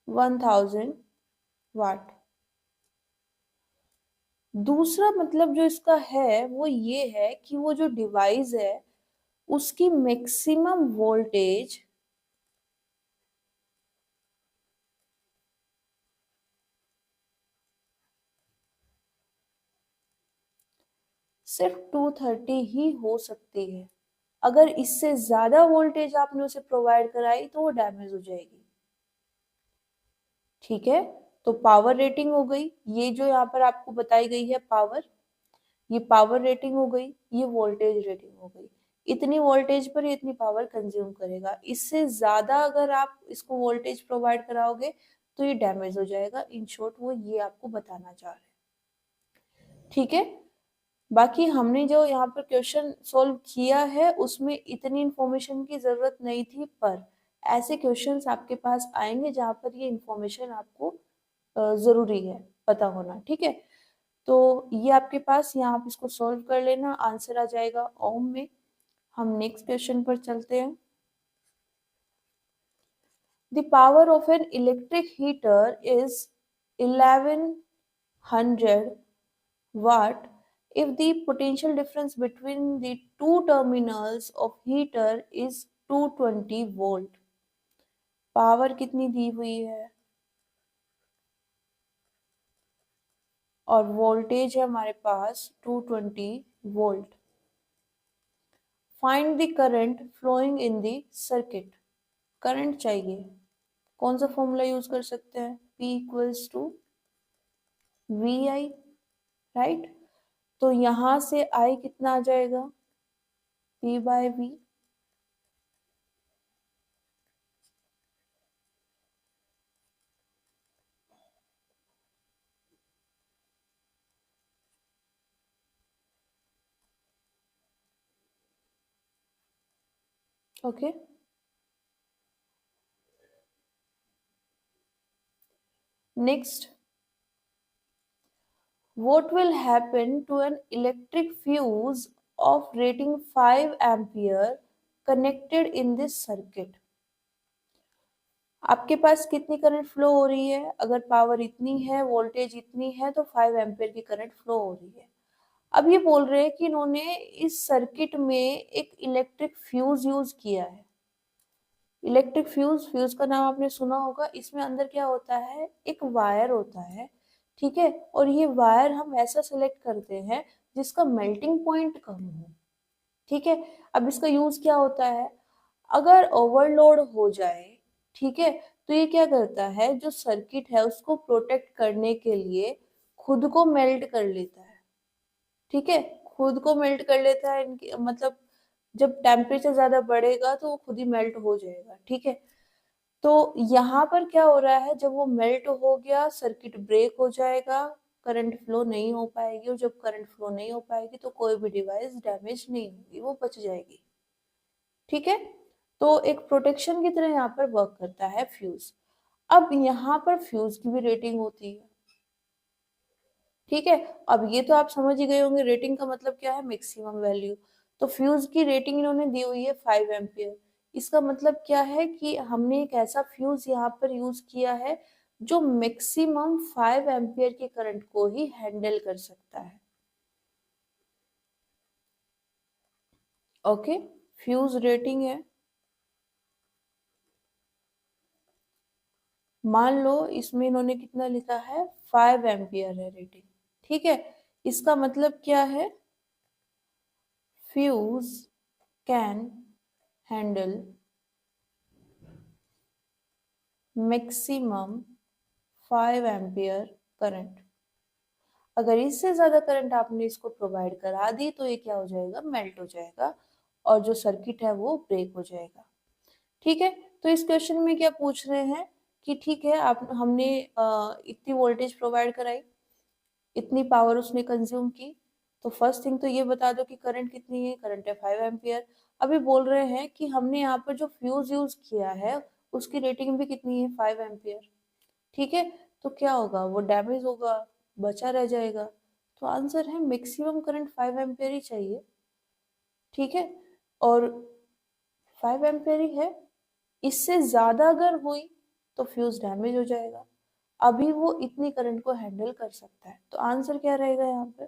1000 वाट। दूसरा मतलब जो इसका है वो ये है कि वो जो डिवाइस है उसकी मैक्सिमम वोल्टेज सिर्फ 230 ही हो सकती है। अगर इससे ज्यादा वोल्टेज आपने उसे प्रोवाइड कराई तो वो डैमेज हो जाएगी। ठीक है, तो पावर रेटिंग हो गई, ये जो यहाँ पर आपको बताई गई है पावर, ये पावर रेटिंग हो गई, ये वोल्टेज रेटिंग हो गई। इतनी वोल्टेज पर ये इतनी पावर कंज्यूम करेगा। इससे ज्यादा अगर आप इसको वोल्टेज प्रोवाइड कराओगे तो ये डैमेज हो जाएगा। इन शॉर्ट वो ये आपको बताना चाह रहे हैं। ठीक है, बाकी हमने जो यहाँ पर क्वेश्चन सॉल्व किया है उसमें इतनी इंफॉर्मेशन की जरूरत नहीं थी, पर ऐसे क्वेश्चंस आपके पास आएंगे जहाँ पर ये इंफॉर्मेशन आपको जरूरी है पता होना। ठीक है, तो ये आपके पास, यहाँ आप इसको सॉल्व कर लेना, आंसर आ जाएगा ओम में। हम नेक्स्ट क्वेश्चन पर चलते हैं। The power of an electric heater is 1100 watt if the potential difference between the two terminals of heater is 220 volt। Power कितनी दी हुई है और वोल्टेज है हमारे पास 220 volt. Find the current flowing in the circuit. Current चाहिए, कौन सा फॉर्मूला यूज कर सकते हैं? P equals to V I, right. तो यहां से I कितना आ जाएगा? P by V. Okay, next, what will happen to an electric fuse of rating 5 ampere connected in this circuit? आपके पास कितनी करंट फ्लो हो रही है? अगर पावर इतनी है, वोल्टेज इतनी है, तो 5 एम्पियर की करंट फ्लो हो रही है। अब ये बोल रहे हैं कि इन्होंने इस सर्किट में एक इलेक्ट्रिक फ्यूज यूज किया है। इलेक्ट्रिक फ्यूज, फ्यूज का नाम आपने सुना होगा। इसमें अंदर क्या होता है? एक वायर होता है, ठीक है, और ये वायर हम ऐसा सिलेक्ट करते हैं जिसका मेल्टिंग पॉइंट कम हो। ठीक है, अब इसका यूज क्या होता है? अगर ओवरलोड हो जाए, ठीक है, तो ये क्या करता है, जो सर्किट है उसको प्रोटेक्ट करने के लिए खुद को मेल्ट कर लेता है। ठीक है, खुद को मेल्ट कर लेता है, इनकी मतलब जब टेम्परेचर ज्यादा बढ़ेगा तो वो खुद ही मेल्ट हो जाएगा। ठीक है, तो यहाँ पर क्या हो रहा है, जब वो मेल्ट हो गया सर्किट ब्रेक हो जाएगा, करंट फ्लो नहीं हो पाएगी, और जब करंट फ्लो नहीं हो पाएगी तो कोई भी डिवाइस डैमेज नहीं होगी, वो बच जाएगी। ठीक है, तो एक प्रोटेक्शन की तरह यहाँ पर वर्क करता है फ्यूज। अब यहाँ पर फ्यूज की भी रेटिंग होती है। ठीक है, अब ये तो आप समझ ही गए होंगे, रेटिंग का मतलब क्या है? Maximum value. तो फ्यूज की रेटिंग इन्होंने दी हुई है 5 एम्पियर। इसका मतलब क्या है कि हमने एक ऐसा फ्यूज यहाँ पर यूज किया है जो मैक्सिमम 5 एम्पियर के करंट को ही हैंडल कर सकता है। ओके, फ्यूज रेटिंग है, मान लो इसमें इन्होंने कितना लिखा है? 5 एम्पियर है रेटिंग। ठीक है, इसका मतलब क्या है? Fuse can handle maximum 5 ampere current. अगर इससे ज्यादा करंट आपने इसको प्रोवाइड करा दी तो ये क्या हो जाएगा? मेल्ट हो जाएगा, और जो सर्किट है वो ब्रेक हो जाएगा। ठीक है, तो इस क्वेश्चन में क्या पूछ रहे हैं कि ठीक है, आप हमने इतनी वोल्टेज प्रोवाइड कराई, इतनी पावर उसने कंज्यूम की, तो फर्स्ट थिंग तो ये बता दो कि करंट कितनी है, करंट है 5 एम्पियर। अभी बोल रहे हैं कि हमने यहाँ पर जो फ्यूज यूज किया है उसकी रेटिंग भी कितनी है, 5 एम्पियर। ठीक है, तो क्या होगा, वो डैमेज होगा, बचा रह जाएगा। तो आंसर है मैक्सिमम करंट 5 एम्पियर ही चाहिए। ठीक है, और 5 एम्पियर ही है, इससे ज्यादा अगर हुई तो फ्यूज डैमेज हो जाएगा। अभी वो इतनी करंट को हैंडल कर सकता है, तो आंसर क्या रहेगा यहाँ पे?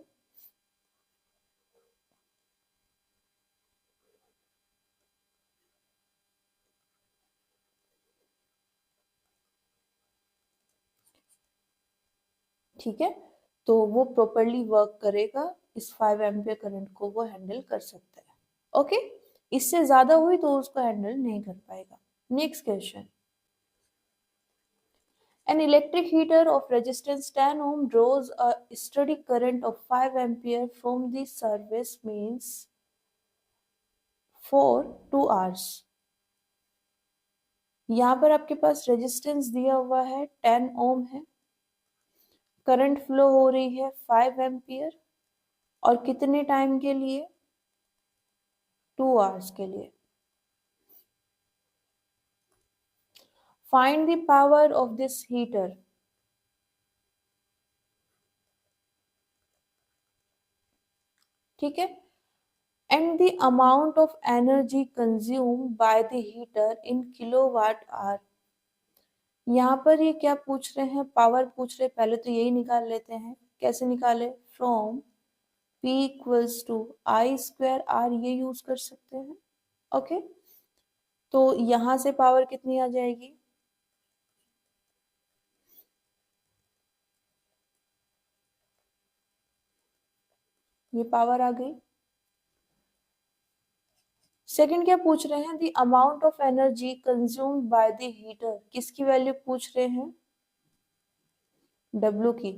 ठीक है, तो वो प्रॉपरली वर्क करेगा, इस 5 एम्पियर करंट को वो हैंडल कर सकता है। ओके, इससे ज्यादा हुई तो उसको हैंडल नहीं कर पाएगा। Next question, an electric heater of resistance 10 ohm draws a steady current of 5 ampere from the service mains for 2 hours। यहाँ पर आपके पास रेजिस्टेंस दिया हुआ है 10 ओम है, करंट फ्लो हो रही है 5 एम्पियर, और कितने टाइम के लिए, 2 आवर्स के लिए। Find the power of this heater. ठीक है, and the amount of energy consume by the heater in kilowatt hour. यहाँ पर ये क्या पूछ रहे हैं, पावर पूछ रहे हैं। पहले तो यही निकाल लेते हैं, कैसे निकाले, from P equals to I square R, ये यूज कर सकते हैं। ओके, तो यहां से पावर कितनी आ जाएगी, ये पावर आ गई। सेकंड क्या पूछ रहे हैं, the amount of energy consumed by the heater, किसकी वैल्यू पूछ रहे हैं, W की।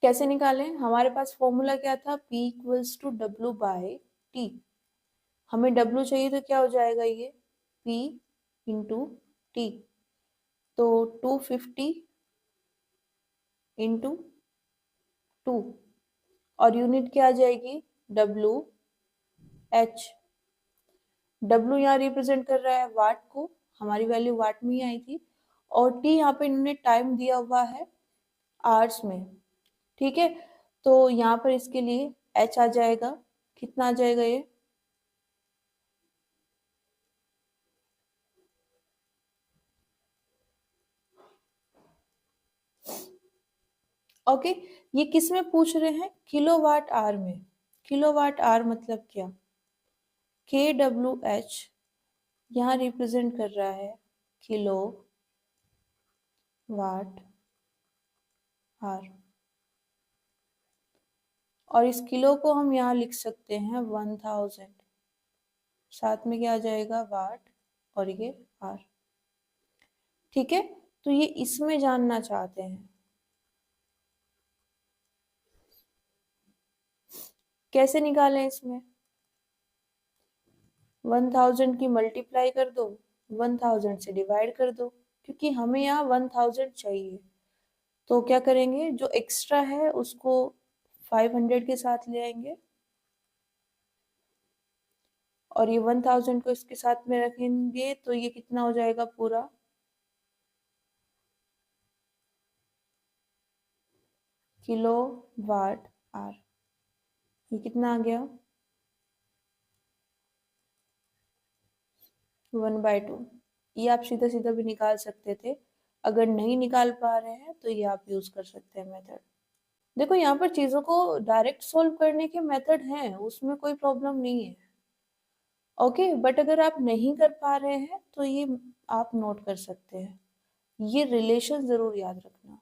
कैसे निकालें, हमारे पास फॉर्मूला क्या था, P equals to W by T। हमें W चाहिए तो क्या हो जाएगा, ये P इंटू T, तो 250 इंटू 2, और यूनिट क्या आ जाएगी, WH। W यहाँ रिप्रेजेंट कर रहा है वाट को, हमारी वैल्यू वाट में ही आई थी, और T यहाँ पे इन्होंने टाइम दिया हुआ है आवर्स में। ठीक है, तो यहाँ पर इसके लिए H आ जाएगा, कितना आ जाएगा ये, ओके। ये किस में पूछ रहे हैं, किलोवाट आवर में। किलोवाट आवर मतलब क्या, KWH यहाँ रिप्रेजेंट कर रहा है किलो वाट आवर, और इस किलो को हम यहाँ लिख सकते हैं 1000, साथ में क्या आ जाएगा, वाट, और ये आर। ठीक है, तो ये इसमें जानना चाहते हैं, कैसे निकालें इसमें, 1000 की मल्टीप्लाई कर दो, 1000 से डिवाइड कर दो, क्योंकि हमें यहाँ 1000 चाहिए। तो क्या करेंगे, जो एक्स्ट्रा है उसको 500 के साथ ले आएंगे, और ये 1000 को इसके साथ में रखेंगे, तो ये कितना हो जाएगा पूरा, किलो वाट आर। ये कितना आ गया, 1/2। ये आप सीधा सीधा भी निकाल सकते थे, अगर नहीं निकाल पा रहे हैं तो ये आप यूज कर सकते हैं मेथड। देखो यहाँ पर चीजों को डायरेक्ट सोल्व करने के मेथड हैं, उसमें कोई प्रॉब्लम नहीं है। ओके, बट अगर आप नहीं कर पा रहे हैं तो ये आप नोट कर सकते हैं, ये रिलेशन जरूर याद रखना।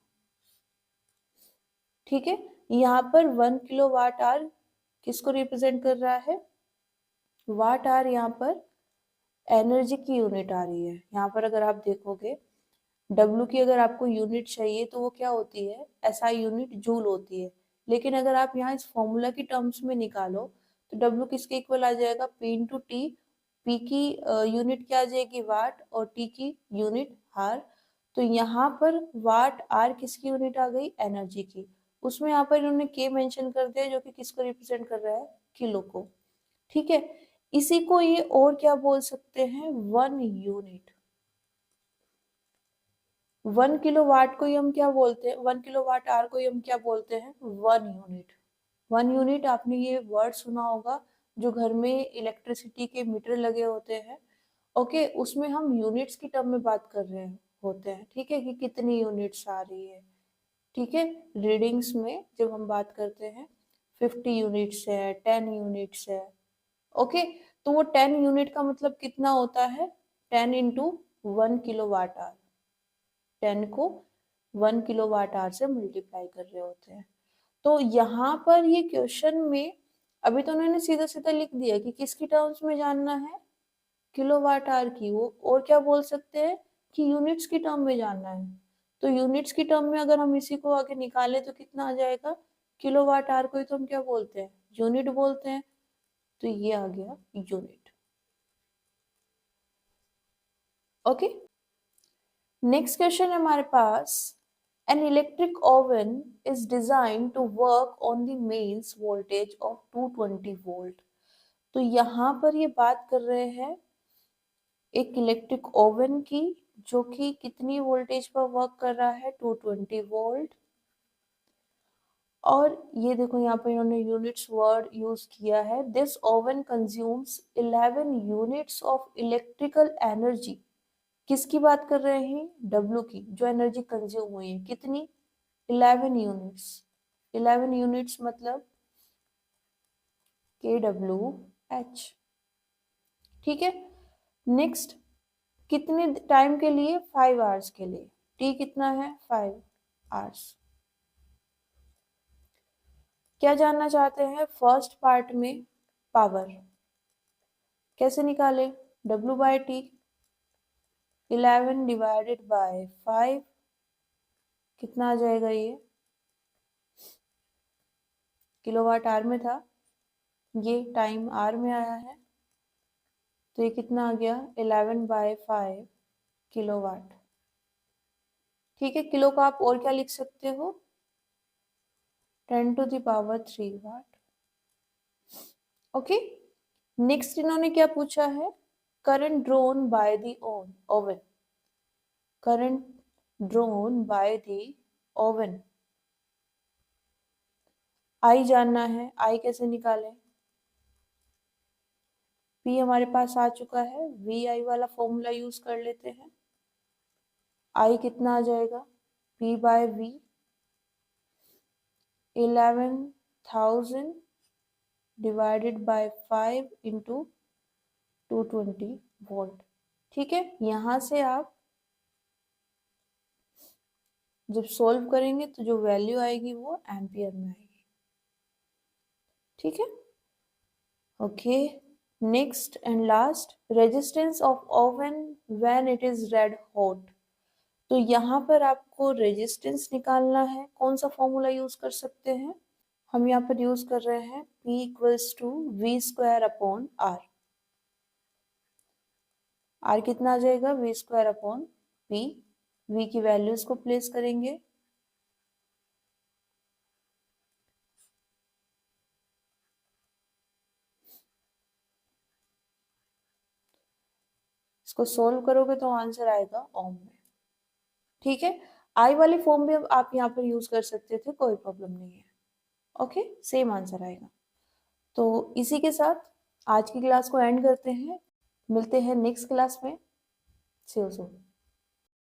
ठीक है, यहाँ पर 1 किलो वाट आवर किसको रिप्रेजेंट कर रहा है, वाट आवर यहाँ पर एनर्जी की यूनिट आ रही है। यहाँ पर अगर आप देखोगे W की अगर आपको यूनिट चाहिए तो वो क्या होती है, SI यूनिट जूल होती है। लेकिन अगर आप यहाँ इस फॉर्मूला की टर्म्स में निकालो तो W किसके इक्वल आ जाएगा, P इंटू टी P की यूनिट क्या आ जाएगी वाट और T की यूनिट आर। तो यहाँ पर वाट आर किसकी यूनिट आ गई, एनर्जी की। उसमें यहाँ पर इन्होंने K मेंशन कर दिया जो कि किसको रिप्रेजेंट कर रहा है, किलो को। ठीक है, इसी को ये और क्या बोल सकते हैं, 1 यूनिट। 1 किलो वाट को ही हम क्या बोलते हैं, 1 किलो वाट आर को ही हम क्या बोलते हैं, 1 यूनिट। 1 यूनिट आपने ये वर्ड सुना होगा, जो घर में इलेक्ट्रिसिटी के मीटर लगे होते हैं, ओके, उसमें हम यूनिट्स की टर्म में बात कर रहे होते हैं। ठीक है, कि कितनी यूनिट्स आ रही है। ठीक है, रीडिंग्स में जब हम बात करते हैं 50 यूनिट्स है, 10 यूनिट्स है, ओके, तो वो 10 यूनिट का मतलब कितना होता है, 10 इंटू 1 किलो वाट आवर। 10 को 1 किलो वाट आवर से मल्टीप्लाई कर रहे होते हैं। तो यहाँ पर ये क्वेश्चन में अभी तो उन्होंने सीधा सीधा लिख दिया कि किसकी टर्म्स में जानना है, किलोवाट आवर की। वो और क्या बोल सकते हैं कि यूनिट्स की टर्म में जानना है। तो यूनिट्स की टर्म में अगर हम इसी को आगे निकाले तो कितना आ जाएगा, किलोवाट आवर को ही तो हम क्या बोलते हैं, यूनिट बोलते हैं। तो ये आ गया यूनिट। ओके, नेक्स्ट क्वेश्चन है हमारे पास, an electric oven is design to work on the mains voltage of 220 volt. तो यहाँ पर ये बात कर रहे हैं एक इलेक्ट्रिक ओवन की, जो कि कितनी वोल्टेज पर वर्क कर रहा है, 220 वोल्ट। और ये देखो यहाँ पे इन्होंने यूनिट्स वर्ड यूज किया है, this oven consumes 11 units of electrical energy. किसकी बात कर रहे हैं, W की, जो एनर्जी कंज्यूम हुई है, कितनी, 11 यूनिट्स। 11 यूनिट्स मतलब kWh। ठीक है, नेक्स्ट, कितने टाइम के लिए, 5 आवर्स के लिए। T कितना है, 5 आवर्स। क्या जानना चाहते हैं, फर्स्ट पार्ट में पावर कैसे निकाले, W/T 11 डिवाइडेड बाय 5, कितना आ जाएगा, ये किलोवाट आवर में था, ये टाइम आर में आया है, तो ये कितना आ गया, 11/5 किलोवाट। ठीक है, किलो का आप और क्या लिख सकते हो, 10⁻³ वाट। ओके, नेक्स्ट इन्होंने क्या पूछा है, current drawn by the oven. Current drawn by the oven, I जानना है, आई कैसे निकालें। पी हमारे पास आ चुका है, वी आई वाला फॉर्मूला यूज कर लेते हैं। आई कितना आ जाएगा, P/V 11,000 divided by 5 into 220 volt. ठीक है, यहां से आप जब सोल्व करेंगे तो जो वैल्यू आएगी वो एम्पियर में आएगी। ठीक है, okay, next and last, resistance of oven when it is red hot. तो यहाँ पर आपको रेजिस्टेंस निकालना है, कौन सा फॉर्मूला यूज कर सकते हैं, हम यहाँ पर यूज कर रहे हैं P = V²/R। R कितना आ जाएगा, V²/P। V की वैल्यूज को प्लेस करेंगे, इसको सोल्व करोगे तो आंसर आएगा ओम में। ठीक है, आई वाली फॉर्म भी आप यहाँ पर यूज कर सकते थे, कोई प्रॉब्लम नहीं है। ओके, सेम आंसर आएगा। तो इसी के साथ आज की क्लास को एंड करते हैं, मिलते हैं नेक्स्ट क्लास में। सी यू सून।